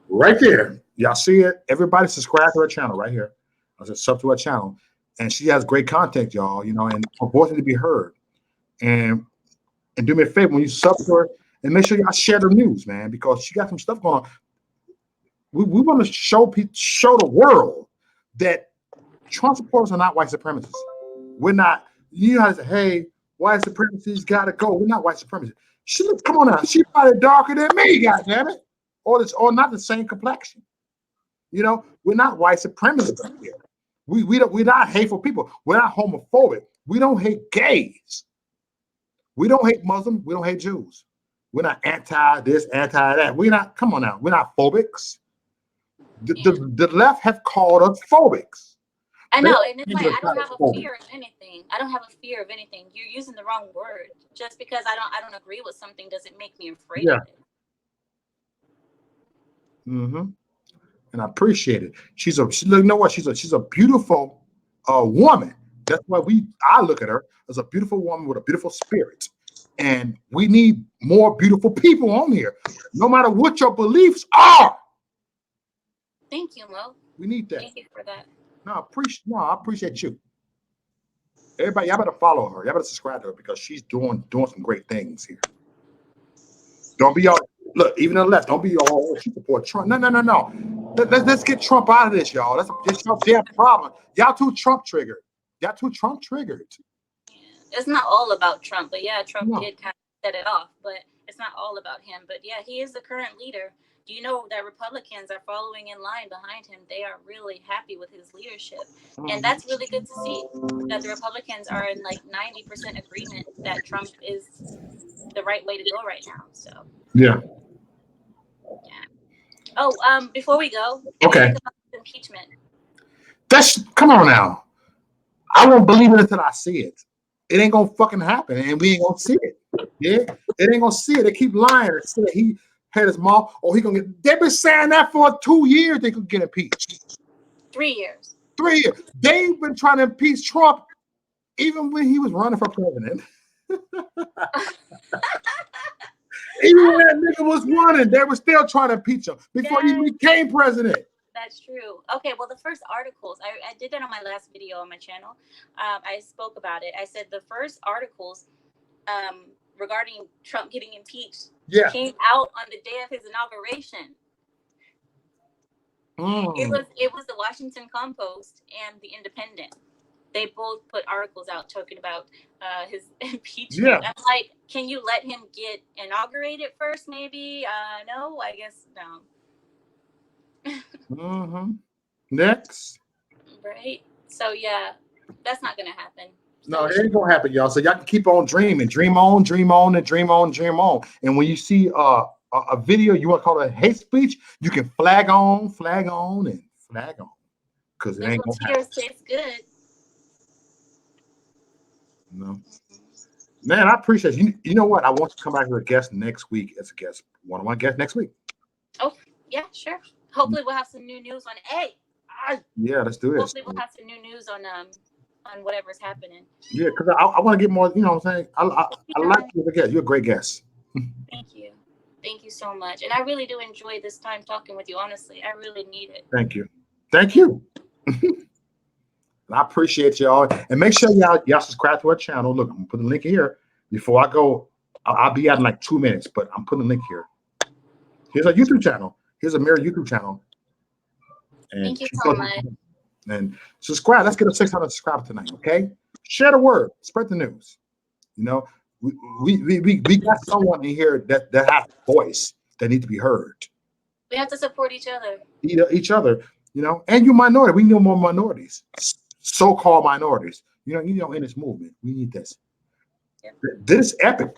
[SPEAKER 1] right there, y'all see it. Everybody subscribe to her channel right here. I said sub to her channel, and she has great content, y'all. You know, and her voice to be heard. And do me a favor when you sub to her, and make sure y'all share the news, man, because she got some stuff going on. We want to show the world that Trump supporters are not white supremacists. We're not. You guys say, hey, white supremacists gotta go. We're not white supremacists. Come on now. She probably darker than me, goddammit. Or not the same complexion. You know, we're not white supremacists here. We're not hateful people. We're not homophobic. We don't hate gays. We don't hate Muslims. We don't hate Jews. We're not anti this, anti that. We're not. Come on now. We're not phobics. The left have called us phobics.
[SPEAKER 2] I know, and it's like I don't have a fear of anything. I don't have a feir of anything. You're using the wrong word. Just because I don't agree with something doesn't make me afraid of it.
[SPEAKER 1] Mm-hmm. And I appreciate it. You know what? She's a beautiful woman. That's why I look at her as a beautiful woman with a beautiful spirit. And we need more beautiful people on here, no matter what your beliefs are.
[SPEAKER 2] Thank you, Mo.
[SPEAKER 1] We need that.
[SPEAKER 2] Thank you for that.
[SPEAKER 1] I appreciate you. Everybody, y'all better follow her. Y'all better subscribe to her because she's doing some great things here. Don't be all look, even on the left. Don't be all she support Trump. No. Let's get Trump out of this, y'all. That's your damn problem. Y'all too Trump triggered.
[SPEAKER 2] Yeah, it's not all about Trump, but yeah, Trump did kind of set it off. But it's not all about him. But yeah, he is the current leader. Do you know that Republicans are following in line behind him? They are really happy with his leadership. And that's really good to see, that the Republicans are in like 90% agreement that Trump is the right way to go right now. So
[SPEAKER 1] yeah.
[SPEAKER 2] Oh, before we go,
[SPEAKER 1] okay.
[SPEAKER 2] Impeachment.
[SPEAKER 1] Come on now. I won't believe it until I see it. It ain't gonna fucking happen, and we ain't gonna see it. Yeah, it ain't gonna see it. They keep lying. They say he had his mouth, or he gonna get. They've been saying that for 2 years. They could get impeached.
[SPEAKER 2] 3 years.
[SPEAKER 1] 3 years. They've been trying to impeach Trump, even when he was running for president. Even when that nigga was running, they were still trying to impeach him before he became president.
[SPEAKER 2] That's true. Okay, well, the first articles, I did that on my last video on my channel. I spoke about it. I said the first articles regarding Trump getting impeached came out on the day of his inauguration. It was the Washington Compost and the Independent. They both put articles out talking about his impeachment. I'm like, can you let him get inaugurated first? Maybe. No, I guess no.
[SPEAKER 1] Next.
[SPEAKER 2] Right. So yeah, that's not gonna happen.
[SPEAKER 1] No, it ain't gonna happen, y'all. So y'all can keep on dreaming, dream on, dream on, and dream on, dream on. And when you see a video you want to call it a hate speech, you can flag on, and flag on, because it ain't gonna happen.
[SPEAKER 2] Tastes good.
[SPEAKER 1] No. Man, I appreciate you. You know what? I want to come back as a guest next week. As a guest, one of my guests next week.
[SPEAKER 2] Oh yeah, sure. Hopefully we'll have some new news on.
[SPEAKER 1] Yeah, let's do this.
[SPEAKER 2] Hopefully we'll have some new news on whatever's happening.
[SPEAKER 1] Yeah, because I want to get more. You know what I'm saying? I like you as a guest. You're a great guest.
[SPEAKER 2] Thank you so much, and I really do enjoy this time talking with you. Honestly, I really need it.
[SPEAKER 1] Thank you. I appreciate y'all, and make sure y'all subscribe to our channel. Look, I'm gonna put the link here before I go. I'll be out in like 2 minutes, but I'm putting the link here. Here's our YouTube channel. Here's a mirror YouTube channel. And
[SPEAKER 2] thank you so much.
[SPEAKER 1] And subscribe. Let's get a 600 subscribers tonight, okay? Share the word. Spread the news. You know, we got someone in here that has a voice that needs to be heard.
[SPEAKER 2] We have to support each other.
[SPEAKER 1] Each other, you know, and you minority. We need more minorities, so-called minorities. You know, in this movement, we need this. Yeah. This epic.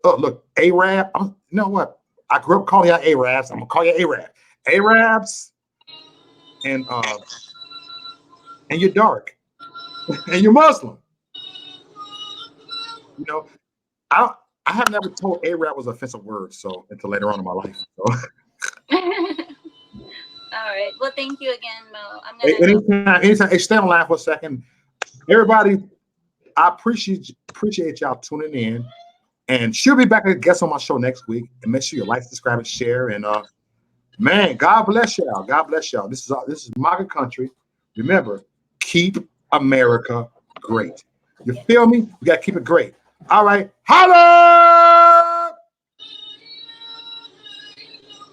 [SPEAKER 1] Oh, look, Arab. You know what? I grew up calling y'all Arabs. I'm gonna call you Arab. Arabs, and you're dark, and you're Muslim. You know, I have never told Arab was an offensive word, so until later on in my life. So.
[SPEAKER 2] All right. Well, thank you again, Mo. I'm gonna
[SPEAKER 1] anytime. Hey, stay on line for a second. Everybody, I appreciate y'all tuning in, and she'll be back as a guest on my show next week. And make sure you like, subscribe, and share. And man, God bless y'all. God bless y'all. This is my country. Remember, keep America great. You feel me? We gotta keep it great. All right, holla!